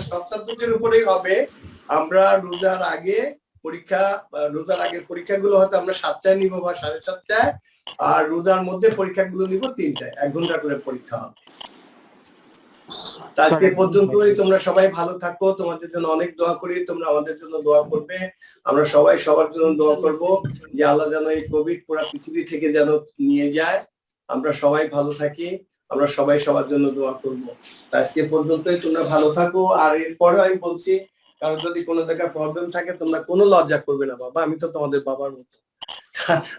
সব সাবজেক্টের উপরেই হবে। আমরা রোজার আগে রোজার আগের পরীক্ষাগুলো হয়তো আমরা 7টায় নিব বা 7:30টায়, আর রোজার মধ্যে পরীক্ষাগুলো নিব 3টায়, 1 ঘন্টা করে পরীক্ষা হবে। আজকে পর্যন্তই, তোমরা সবাই ভালো থাকো, তোমাদের জন্য অনেক দোয়া করি, তোমরা আমাদের জন্য দোয়া করবে, আমরা সবাই সবার জন্য দোয়া করব যে আল্লাহ যেন এই কোভিড পুরো পৃথিবী থেকে যেন নিয়ে যায়, আমরা সবাই ভালো থাকি, আমরা সবাই সবার জন্য দোয়া করব। আজকে পর্যন্তই, তোমরা ভালো থাকো। আর এরপরে আমি বলছি, কারণ যদি কোনো জায়গায় প্রবলেম থাকে তোমরা কোনো লজ্জা করবে না বাবা, আমি তো তোমাদের বাবার মতো।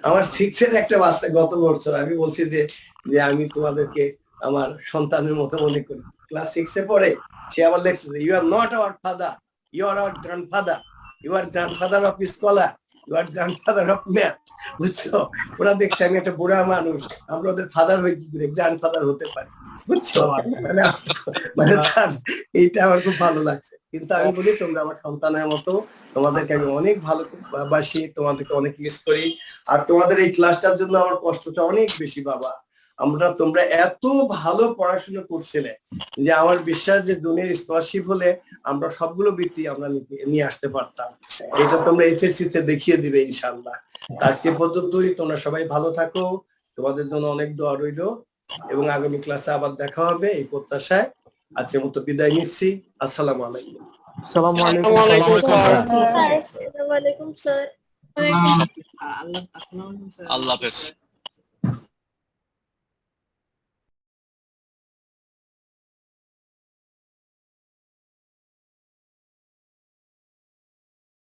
আমার 6-এর একটা বাচ্চা গত বছর আমি বলছি যে আমি তোমাদেরকে আমার সন্তানের মতো মনে করি, ক্লাস 6-এ পড়ে, সে আবার লেখছে, you are not our father, you are our grandfather, you are grandfather of scholar, you are grandfather of math, বুঝছো? ওরা দেখছে আমি একটা বুড়া মানুষ, আমরা ওদের ফাদার হয়ে কি করে গ্র্যান্ডফাদার হতে পারি, বুঝছো? মানে তার এইটা আমার খুব ভালো লাগছে। কিন্তু আমি বলি, তোমরা আমার সন্তানের মতো, তোমাদেরকে আমি অনেক ভালোবাসি, তোমাদেরকে অনেক মিস করি। আর তোমাদের এই ক্লাসটার জন্য আমার কষ্টটা অনেক বেশি বাবা। তোমরা এত ভালো পড়াশোনা করছিলে যে আমার বিশ্বাস যে দুনিয়ার স্কলারশিপ হলে আমরা সবগুলো বৃত্তি আমরা নিয়ে আসতে পারতাম। এটা তোমরা এসএসসি তে দেখিয়ে দিবে ইনশাআল্লাহ। আজকে পর্যন্তই, তোমরা সবাই ভালো থাকো, তোমাদের জন্য অনেক দোয়া রইল, এবং আগামী ক্লাসে আবার দেখা হবে এই প্রত্যাশায়। আজকের মতো বিদায় নিচ্ছি। আসসালামু আলাইকুম। আসসালামু আলাইকুম স্যার আসসালামু আলাইকুম স্যার আল্লাহ আল্লাহ হাফেজ।